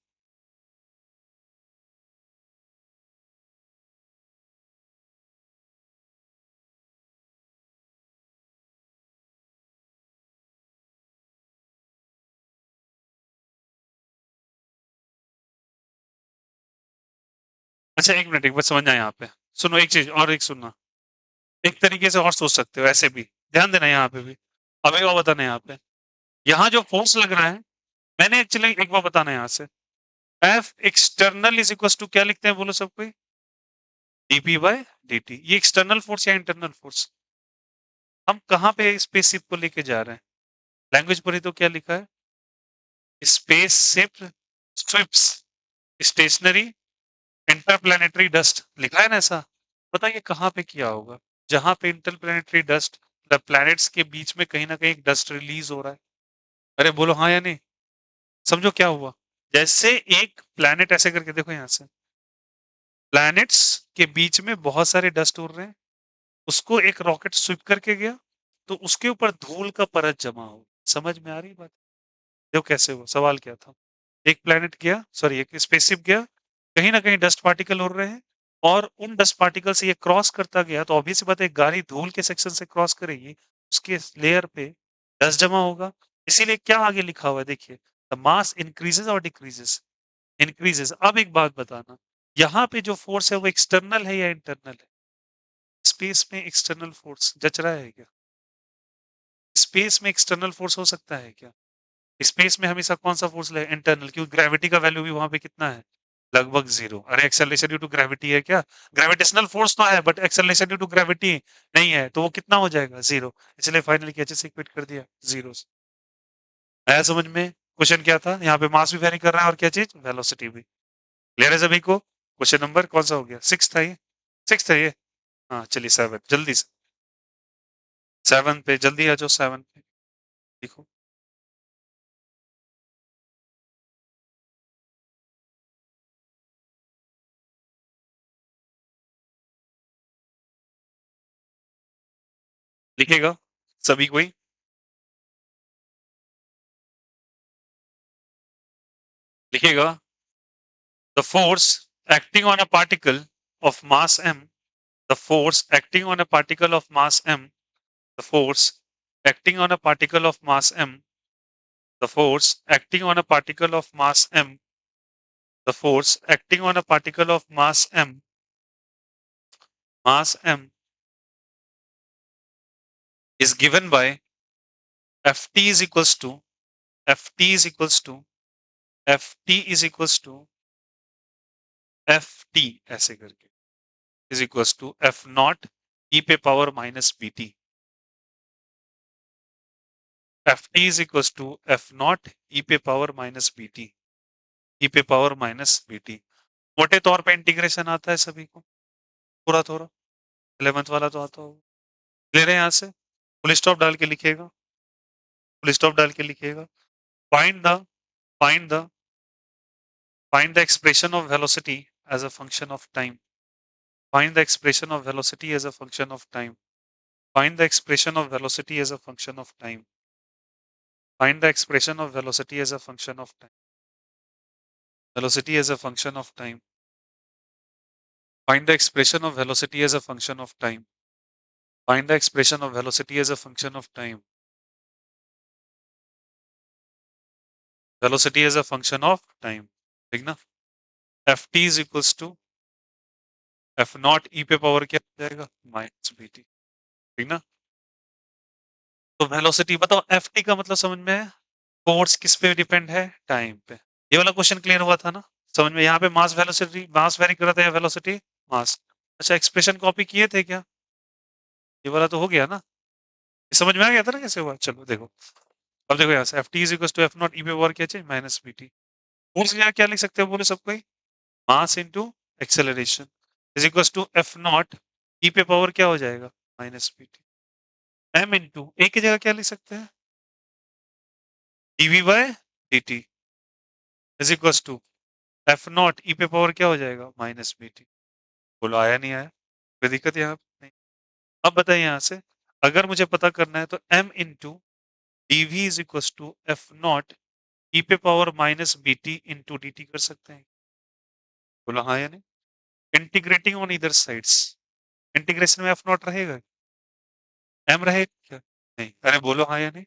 अच्छा एक मिनट, एक बात समझ आए यहाँ पे। सुनो एक चीज और, एक सुनना, एक तरीके से और सोच सकते हो ऐसे भी। ध्यान देना यहाँ पे भी। अब एक और बताना यहाँ पे, यहाँ जो फोर्स लग रहा है, मैंने एक्चुअली एक बार बताना यहाँ से, f external is equal to क्या लिखते हैं? बोलो सब कोई। डीपी बाय डी ये एक्सटर्नल फोर्स या इंटरनल फोर्स? हम कहाँ पे स्पेसशिप को लेके जा रहे हैं? लैंग्वेज पर ही तो क्या लिखा है? स्पेसशिप स्विप्स स्टेशनरी इंटरप्लैनेटरी डस्ट, लिखा है ना ऐसा? बताइए कहाँ पे किया होगा? जहां पे इंटरप्लैनेटरी डस्ट, द प्लैनेट्स के बीच में कहीं ना कहीं डस्ट रिलीज हो रहा है। अरे बोलो हाँ या नहीं? समझो क्या हुआ। जैसे एक प्लैनेट ऐसे करके देखो यहाँ से, प्लैनेट्स के बीच में बहुत सारे डस्ट उड़ रहे हैं, उसको एक रॉकेट स्विप करके गया, तो उसके ऊपर धूल का परत जमा हो। समझ में आ रही बात? देखो कैसे हुआ, सवाल क्या था? एक प्लैनेट गया, सॉरी एक स्पेसशिप गया, कहीं ना कहीं डस्ट पार्टिकल उड़ रहे हैं, और उन डस्ट पार्टिकल से ये क्रॉस करता गया, तो ऑब्वियस बात है गाड़ी धूल के सेक्शन से क्रॉस करेगी, उसके लेयर पे डस्ट जमा होगा। इसीलिए क्या आगे लिखा हुआ है देखिए, द मास इंक्रीजेस और डिक्रीजेस? इंक्रीजेस। अब एक बात बताना, यहाँ पे जो फोर्स है वो एक्सटर्नल है या इंटरनल है? स्पेस में एक्सटर्नल फोर्स जच रहा है क्या? स्पेस में एक्सटर्नल फोर्स हो सकता है क्या? स्पेस में हमेशा कौन सा फोर्स लगे? इंटरनल, क्योंकि ग्रेविटी का वैल्यू भी वहां पे कितना है? लगभग जीरो। अरे एक्सेलरेशन ड्यू टू ग्रेविटी है क्या? ग्रेविटेशनल फोर्स तो है but acceleration due to gravity नहीं है, तो वो कितना हो जाएगा? जीरो। इसलिए फाइनली कैसे से इक्वेट कर दिया? जीरो से। आया समझ में? क्वेश्चन क्या था? यहाँ पे मास भी वेरी कर रहा है और क्या चीज? वेलोसिटी भी। क्लियर है सभी को? क्वेश्चन नंबर कौन सा हो गया? सिक्स था ये? सिक्स था ये? हाँ चलिए सेवन जल्दी से, सेवन पे जल्दी आ जाओ, सेवन पे लिखो। लिखेगा सभी कोई? लिखेगा, the force acting on a particle of mass m, the force acting on a particle of mass m, the force acting on a particle of mass m, the force acting on a particle of mass m, the force acting on a particle of mass m is given by ft is equals to ft is equals to ft is equals to ft ऐसे करके is equals to f not e पे power minus bt. ft is equals to f not e पे power minus bt. e पे power minus bt. मोटे तौर पे integration आता है सभी को पूरा थोड़ा 11th वाला तो आता होगा. ले रहे हैं यहाँ से फुल स्टॉप डाल के लिखिएगा. फुल स्टॉप डाल के लिखिएगा. Find the find the find the expression of velocity as a function of time. Find the expression of velocity as a function of time. Find the expression of velocity as a function of time. Find the expression of velocity as a function of time. Velocity as a function of time. Find the expression of velocity as a function of time. Find the expression of velocity as a function of time. Velocity as a function of time. ठीक ना? ft is equals to f not e पे power क्या हो जाएगा minus bt. ठीक ना? तो velocity बताओ ft का मतलब समझ में है. फोर्स किस पे डिपेंड है टाइम पे. ये वाला क्वेश्चन क्लियर हुआ था ना. समझ में. यहाँ पे मास वेलोसिटी मास वेरी कर रहा था या वेलोसिटी मास. अच्छा एक्सप्रेशन कॉपी किए थे क्या. ये वाला तो हो गया ना. ये समझ में आ गया था ना कैसे हुआ. चलो देखो. अब देखो यहाँ से F T is equal to F not E पे पावर क्या चाहिए माइनस बी टी. फोर्स यहाँ क्या लिख सकते हो बोले सबको ही. Mass into acceleration is equal to F not E पे पावर क्या हो जाएगा minus B T. M into A की जगह क्या लिख सकते हैं DV by D T is equal to F not E पे पावर क्या हो जाएगा माइनस बी टी. बोलो आया नहीं आया. कोई दिक्कत यहाँ नहीं. अब बताइए यहाँ से अगर मुझे पता करना है तो m into D V is equal to F not E पे power minus B T into D T कर सकते हैं. बोलो हाँ या नहीं. इंटीग्रेटिंग ऑन इधर साइड्स इंटीग्रेशन में एफ नॉट रहेगा एम रहेगा क्या. नहीं. अरे बोलो हाँ या नहीं.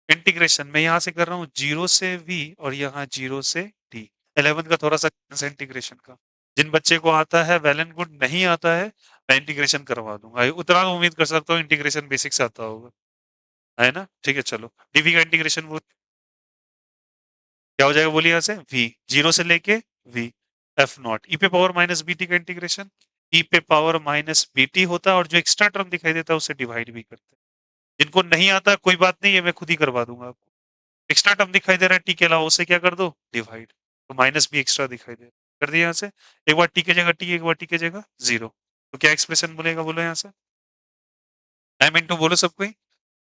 इंटीग्रेशन में यहाँ से कर रहा हूँ 0 से v और यहाँ 0 से t. 11 का थोड़ा सा इंटीग्रेशन का जिन बच्चे को आता है वेल एंड गुड. नहीं आता है मैं इंटीग्रेशन करवा दूंगा. उतना तो उम्मीद कर सकता हूँ इंटीग्रेशन बेसिक से आता होगा. है ना. ठीक है चलो डीवी का इंटीग्रेशन वो क्या हो जाएगा बोलिए यहाँ से v 0 से लेके v एफ नॉट ई पे पावर माइनस बी टी का इंटीग्रेशन ई पे पावर माइनस बी टी होता है और जो एक्स्ट्रा टर्म दिखाई देता है उसे डिवाइड भी करते हैं. जिनको नहीं आता कोई बात नहीं है मैं खुद ही करवा दूंगा आपको. एक्स्ट्रा टर्म दिखाई दे रहा है टी के अलावा उसे क्या कर दो डिवाइड. तो माइनस भी एक्स्ट्रा दिखाई दे रहा है कर दिया यहाँ से. एक बार टी की जगह टी एक बार टी की जगह जीरो. तो क्या एक्सप्रेशन बोलेगा बोलो यहाँ से एम इंटू बोलो सबको ही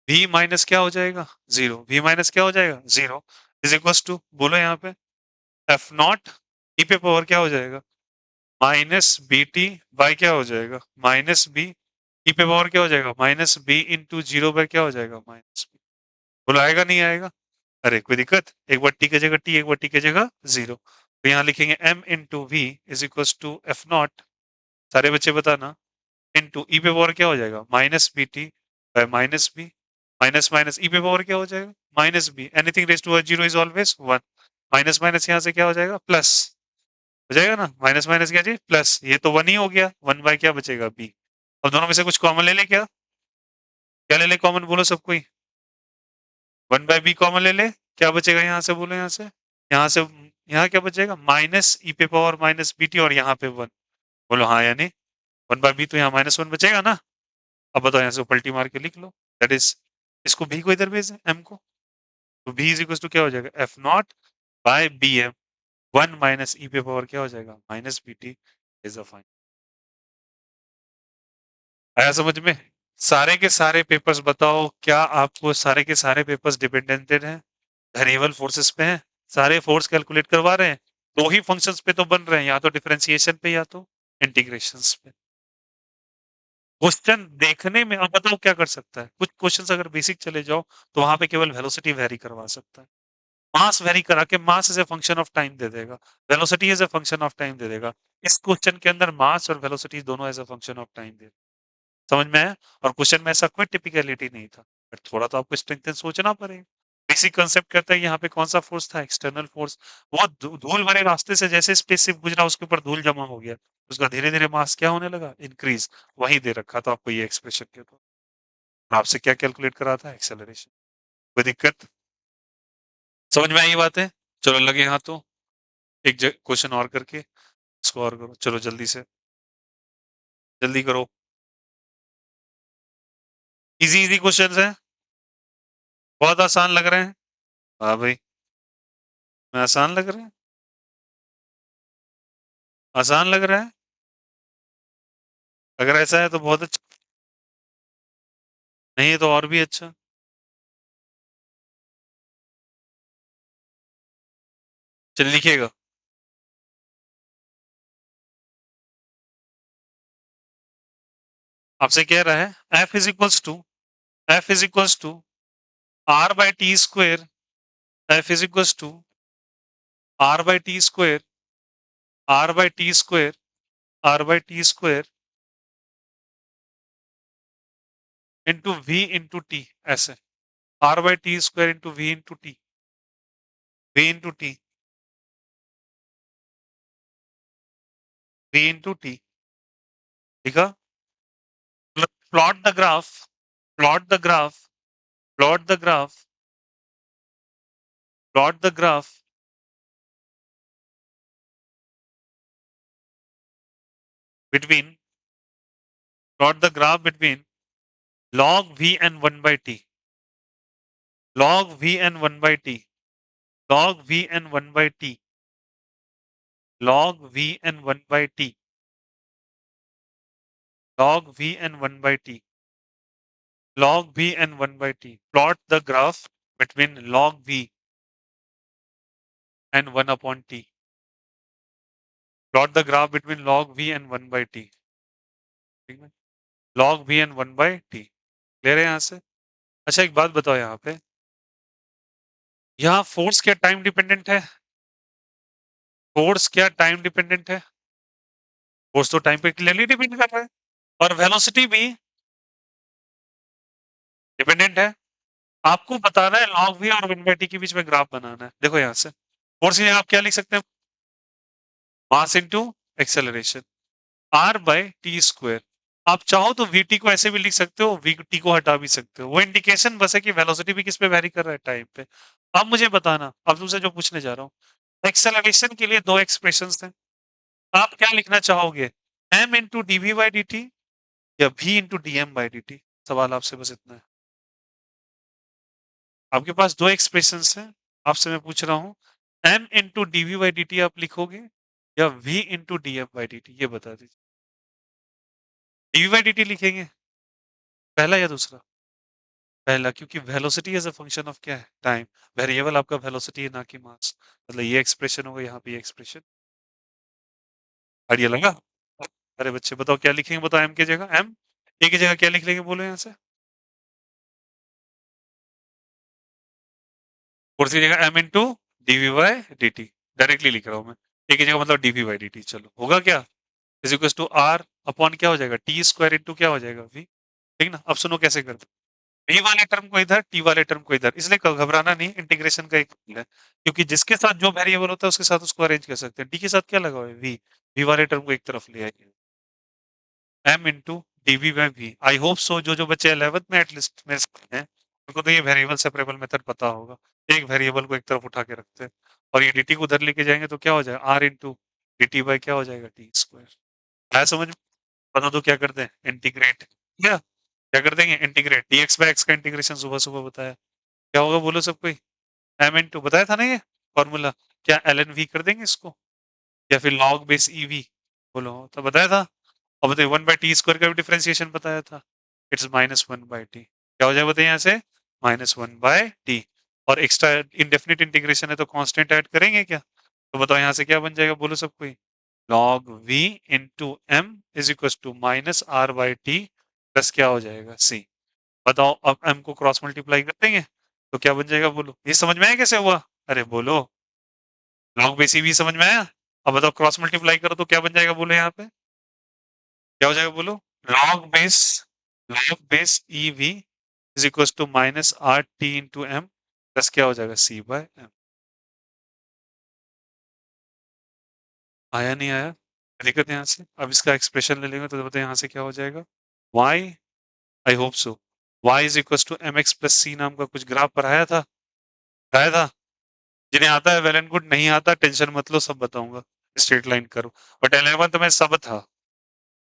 v माइनस क्या हो जाएगा जीरो. v माइनस क्या हो जाएगा जीरो इज इक्वल टू बोलो यहाँ पे एफ नॉट ई पे पावर क्या हो जाएगा माइनस बी टी बाई क्या हो जाएगा माइनस बी ई पे पावर क्या हो जाएगा minus b into zero by क्या हो जाएगा माइनस बी. बोलो आएगा नहीं आएगा. अरे कोई दिक्कत. एक बार टी की जगह टी एक बार टी की जगह जीरो. तो यहाँ लिखेंगे m into v is equal to F naught सारे बच्चे बताना इंटू ई पे पावर क्या हो जाएगा minus B T by minus B minus minus E पे पावर क्या हो जाएगा minus B. Anything raise to zero is always one. Minus minus यहाँ से क्या हो जाएगा प्लस हो जाएगा ना. माइनस माइनस क्या जी प्लस. ये तो वन ही हो गया. वन बाय क्या बचेगा बी. अब दोनों में से कुछ कॉमन ले ले क्या क्या ले ले कॉमन बोलो सबको ही. वन बाय बी कॉमन ले ले. क्या बचेगा यहाँ से बोलो यहाँ से यहाँ क्या बचेगा माइनस ई पे पावर माइनस बी टी और यहाँ पे वन. बोलो हाँ या नहीं. वन बाय बी तो यहाँ माइनस वन बचेगा ना. अब बताओ यहाँ से पलटी मार के लिख लो. दैट इज इसको भी को इधर भेज एम को. तो बी इज इक्वल टू क्या हो जाएगा F not by B M one minus E पे पावर क्या हो जाएगा minus B T is a fine. आया समझ में. सारे के सारे पेपर्स बताओ क्या आपको सारे के सारे पेपर्स डिपेंडेंटेड हैं वेरिएबल फोर्सेस पे हैं. सारे फोर्स कैलकुलेट करवा रहे हैं. दो ही फंक्शंस पे तो बन रहे हैं या तो डिफरेंशिएशन पे या तो इंटीग्रेशंस पे. क्वेश्चन देखने में अब बताओ क्या कर सकता है. कुछ क्वेश्चंस अगर बेसिक चले जाओ तो वहां पे केवल वेलोसिटी वेरी करवा सकता है. मास वेरी करा के mass as a function of time दे देगा. Velocity as a function of time दे देगा. इस क्वेश्चन के अंदर मास और वेलोसिटी दोनों as a function of time दे. समझ में आया. और क्वेश्चन में ऐसा कोई टिपिकलिटी नहीं था. बट थोड़ा तो आपको स्ट्रेंथन सोचना पड़ेगा. बेसिक कंसेप्ट कहता है यहाँ पे कौन सा फोर्स था एक्सटर्नल फोर्स. वो धूल भरे रास्ते से जैसे स्पेसशिप गुजरा उसके ऊपर धूल जमा हो गया. उसका धीरे धीरे मास क्या होने लगा इंक्रीज. वही दे रखा था आपको ये एक्सप्रेशन के तो. आपसे क्या कैलकुलेट करा था एक्सेलरेशन. कोई दिक्कत? समझ में आई बात है? चलो लगे हाथों, एक क्वेश्चन और करके इसको और करो, चलो जल्दी से, जल्दी करो। इजी इजी क्वेश्चन है, बहुत आसान लग रहे हैं। हाँ भाई, मैं आसान लग रहे हैं, आसान लग रहा है। अगर ऐसा है तो बहुत अच्छा, नहीं है तो और भी अच्छा। चल लिखिएगा। आपसे कह रहा है F is equals to R by T square, F is equals to R by T square, R by T square, R by T square into we into T, ऐसे R by T square into we into T, V into T, V into T. ठीक है, plot the graph, plot the graph, plot the graph, plot the graph between, plot the graph between log v and 1 by t, log v and 1 by t, log v and 1 by t, log v and 1 by t, log v and 1 by t, log v and 1 by t. Plot the graph between log v and 1 upon t. Plot the graph between log v and 1 by t. ठीक है, log v and 1 by t। ले रहे हैं यहां से? अच्छा एक बात बताओ, यहाँ पे यहाँ फोर्स क्या टाइम डिपेंडेंट है? फोर्स क्या टाइम डिपेंडेंट है? फोर्स तो टाइम पे क्लियरली डिपेंड कर रहा है, और वेलोसिटी भी डिपेंडेंट है। आपको बताना है लॉग वी और वन बाई टी के बीच में ग्राफ बनाना है। देखो यहाँ से फोर्स की जगह आप क्या लिख सकते हैं? Mass into acceleration, r by t square. आप चाहो तो वीटी को ऐसे भी लिख सकते हो, वीटी को हटा भी सकते हो। वो इंडिकेशन बस है कि वेलोसिटी भी किस पे वेरी कर रहा है, टाइम पे। अब मुझे बताना, अब तुमसे जो पूछने जा रहा हूँ, एक्सेलरेशन के लिए दो एक्सप्रेशन हैं, आप क्या लिखना चाहोगे? M into DV by D T या we into D M by D T? सवाल आपसे बस इतना है। आपके पास दो एक्सप्रेशंस हैं, आपसे मैं पूछ रहा हूँ, m into DV by D t आप लिखोगे या we into D M by D T? ये बता दीजिए। डीवी बाई डी टी लिखेंगे, पहला या दूसरा? पहला, क्योंकि velocity as a function of क्या है? टाइम। वेरिएबल आपका वेलोसिटी है, ना कि मास। मतलब ये एक्सप्रेशन होगा, यहाँ पे ये एक्सप्रेशन। आइडिया लगा? अरे बच्चे बताओ क्या लिखेंगे, बताओ एम की जगह, एम ए की जगह क्या लिख लेंगे, बोलो यहाँ से। फोर्स की जगह m into DV by D t, directly लिख रहा हूँ मैं। ए की जगह मतलब डीवी बाई डी टी, चलो होगा क्या? Is equal to r upon क्या हो जाएगा, टी स्क्वायर इंटू क्या हो जाएगा, वी। ठीक ना? अब सुनो कैसे करते हैं। वी वाले टर्म को इधर, टी वाले टर्म को इधर, इसलिए घबराना नहीं, इंटीग्रेशन का एक rule है, क्योंकि जिसके साथ जो वेरिएबल होता है उसके साथ उसको अरेंज कर सकते हैं। टी के साथ क्या लगा हुआ है, वी, वी वाले टर्म को एक तरफ ले आइए, m into DV by v. I hope so जो जो बच्चे 11th में एटलीस्ट में हैं उनको तो ये वेरिएबल सेपरेबल मेथड पता होगा। एक वेरिएबल को एक तरफ उठा के रखते हैं, और ये dt को उधर लेके जाएंगे तो क्या हो जाएगा, आर इंटू डी बाई क्या हो जाएगा, टी स्क्वायर। आया समझ में? बता दो क्या करते हैं, इंटीग्रेट। क्या कर देंगे, इंटीग्रेट, dx बाय x का इंटीग्रेशन सुबह सुबह बताया। क्या होगा बोलो सब कोई? एम इन टू बताया था ना ये फॉर्मूला। क्या एल एन वी कर देंगे इसको, या फिर लॉग बेस ई वी? बोलो तो बताया था। और बताइए 1/t² का भी डिफरेंशिएशन बताया था, इट्स -1/t। क्या हो जाएगा बताइए यहाँ से, -1/t। और एक्स्ट्रा इंडेफिनिट इंटीग्रेशन है तो कांस्टेंट ऐड करेंगे क्या? तो बताओ यहाँ से क्या बन जाएगा, बोलो सब कोई। log v into m is equal to -r/t plus क्या हो जाएगा, c। बताओ अब m को क्रॉस मल्टीप्लाई कर देंगे तो क्या बन जाएगा, बोलो। ये समझ में आया कैसे हुआ? अरे बोलो, log बेस भी समझ में आया। अब बताओ क्रॉस मल्टीप्लाई करो तो क्या बन जाएगा, बोलो यहाँ पे क्या हो जाएगा, बोलो। log base, log base e v is equal to -r/t into m plus क्या हो जाएगा, c/m। आया नहीं आया? दिक्कत है यहाँ से। अब इसका एक्सप्रेशन ले लेंगे तो बताए यहाँ से क्या हो जाएगा, y, I hope so y is equal to mx plus c नाम का कुछ ग्राफ पढ़ाया था, पढ़ाया था। जिन्हें आता है वेल एंड गुड, नहीं आता टेंशन मत लो, सब बताऊंगा। स्ट्रेट लाइन करो, बट 11th में सब था।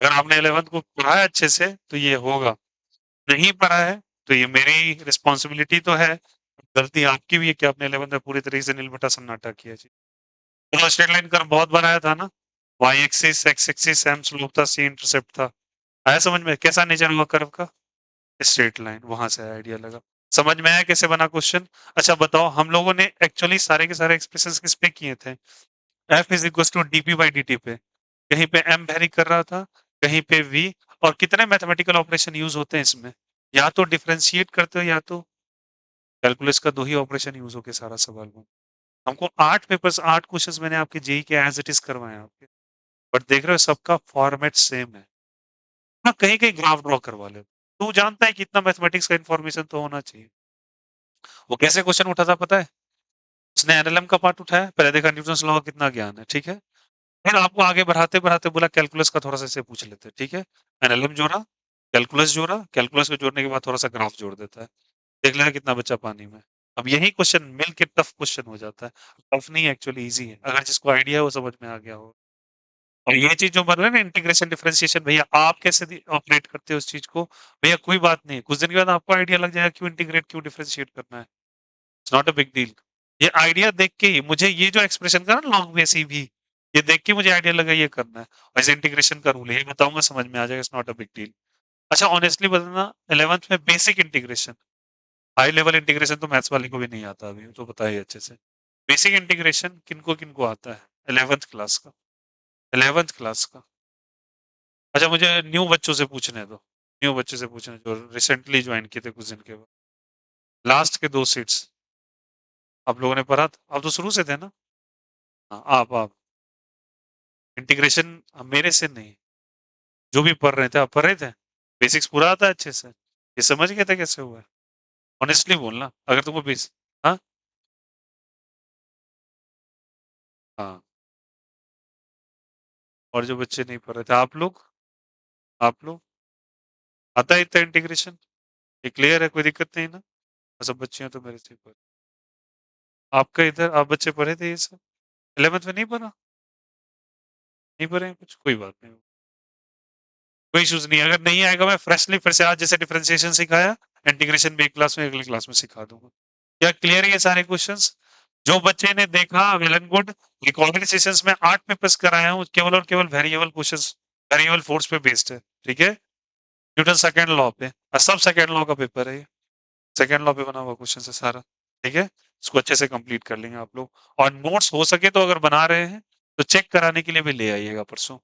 अगर आपने 11th को पढ़ा है अच्छे से तो ये होगा, नहीं पढ़ा है तो ये मेरी रिस्पॉन्सिबिलिटी तो है, गलती आपकी भी है कि आपने 11th में पूरी तरीके से नीलबटा सन्नाटा किया जी। तो स्ट्रेट लाइन कर्व बहुत बनाया था ना, y axis x axis m slope था, सी इंटरसेप्ट था। आया समझ में कैसा नेचर हुआ कर्व का? स्ट्रेट लाइन, वहां से आइडिया लगा। समझ में आया कैसे बना क्वेश्चन? अच्छा बताओ, हम लोगों ने एक्चुअली सारे के सारे एक्सप्रेशन किस पे किए थे? F is equal to dp by D t पे। कहीं पे एम वेरी कर रहा था, कहीं पे वी। और कितने मैथमेटिकल ऑपरेशन यूज होते हैं इसमें? या तो डिफरेंशिएट करते हो या तो कैलकुलस का, दो ही ऑपरेशन यूज होके सारा सवाल में। हमको 8 पेपर्स 8 क्वेश्चंस मैंने आपके जेई के एज इट इज करवाए हैं आपके, बट देख रहे हो सबका फॉर्मेट सेम है। हाँ, कहीं कहीं ग्राफ ड्रॉ करवा ले। तू जानता है कि इतना मैथमेटिक्स का इन्फॉर्मेशन तो होना चाहिए। वो कैसे क्वेश्चन उठा था पता है? उसने एनएलएम का पार्ट उठाया, पहले देखा न्यूटन्स लॉ का कितना ज्ञान है, ठीक है। फिर आपको आगे बढ़ाते बढ़ाते बोला कैलकुलस का थोड़ा सा इसे पूछ लेते हैं, ठीक है। एनएलएम जोड़ा, कैलकुलस जोड़ा, कैलकुलस को जोड़ने के बाद थोड़ा सा ग्राफ जोड़ देता है, देख लेना कितना बच्चा पानी में। अब यही क्वेश्चन मिल के टफ क्वेश्चन हो जाता है। टफ नहीं, एक्चुअली इजी है, अगर जिसको आइडिया है वो समझ में आ गया हो। और ये चीज जो बन रहा है ना, इंटीग्रेशन डिफरेंशिएशन, भैया आप कैसे ऑपरेट करते हो उस चीज को, भैया कोई बात नहीं, कुछ दिन के बाद आपको आइडिया लग जाएगा क्यों इंटीग्रेट क्यों डिफरेंशिएट करना है। It's not a big deal. ये आइडिया देख के ही मुझे ये जो एक्सप्रेशन का ना लॉन्ग बेस भी, ये देख के मुझे आइडिया लगा ये करना है। वैसे इंटीग्रेशन का रूल है, ये बताऊंगा समझ में आ जाएगा, it's not a big deal. अच्छा ऑनेस्टली बताना, 11th में basic integration, high level integration तो मैथ्स वाले को भी नहीं आता, अभी तो पता ही है अच्छे से। बेसिक इंटीग्रेशन किनको किनको आता है 11th क्लास का? 11th क्लास का। अच्छा मुझे न्यू बच्चों से पूछने दो, न्यू बच्चों से पूछने जो रिसेंटली ज्वाइन किए थे कुछ दिन के बाद, लास्ट के 2 सीट्स आप लोगों ने पढ़ा था, आप तो शुरू से थे ना? हाँ, आप इंटीग्रेशन मेरे से नहीं, जो भी पढ़ रहे थे आप पढ़ रहे थे, बेसिक्स पूरा आता है अच्छे से, ये समझ गए थे कैसे हुआ है? ऑनेस्टली बोलना अगर तुमको बेस। हाँ हाँ। और जो बच्चे नहीं पढ़ रहे थे, आप लोग आता है इतना इंटीग्रेशन? ये क्लियर है, कोई दिक्कत नहीं ना? सब बच्चे हैं तो मेरे से पढ़, आपका इधर आप बच्चे पढ़े थे ये सब? 11th में नहीं पढ़ा? नहीं पढ़े हैं कुछ, कोई बात नहीं, कोई इश्यूज नहीं। अगर नहीं आएगा मैं फ्रेशली फिर से आज जैसे डिफरेंशिएशन सिखाया, इंटीग्रेशन भी एक क्लास में अगली क्लास में सिखा दूंगा। क्या क्लियर है ये सारे क्वेश्चंस? जो बच्चे ने देखा well and good. Recorded sessions में 8 पेपर्स कराया हूँ, केवल और केवल वेरिएबल क्वेश्चंस, वेरिएबल फोर्स पे बेस्ड है, ठीक है। न्यूटन सेकंड लॉ पे, और सब सेकंड लॉ का पेपर है ये, सेकंड लॉ पे बना हुआ क्वेश्चन है सारा, ठीक है। इसको अच्छे से कंप्लीट कर लेंगे आप लोग। और नोट्स हो सके तो अगर बना रहे हैं तो चेक कराने के लिए भी ले आइएगा परसों,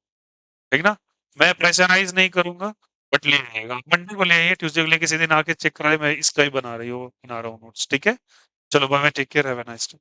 ठीक ना। मैं प्रेशराइज नहीं करूंगा, बट ले आइएगा मंडे को, ले आइए ट्यूसडे को, लेके किसी दिन आके चेक कराए, मैं इसका ही बना रही हूँ, बना रहा हूँ नोट्स, ठीक है। चलो bye, take care, have a nice day.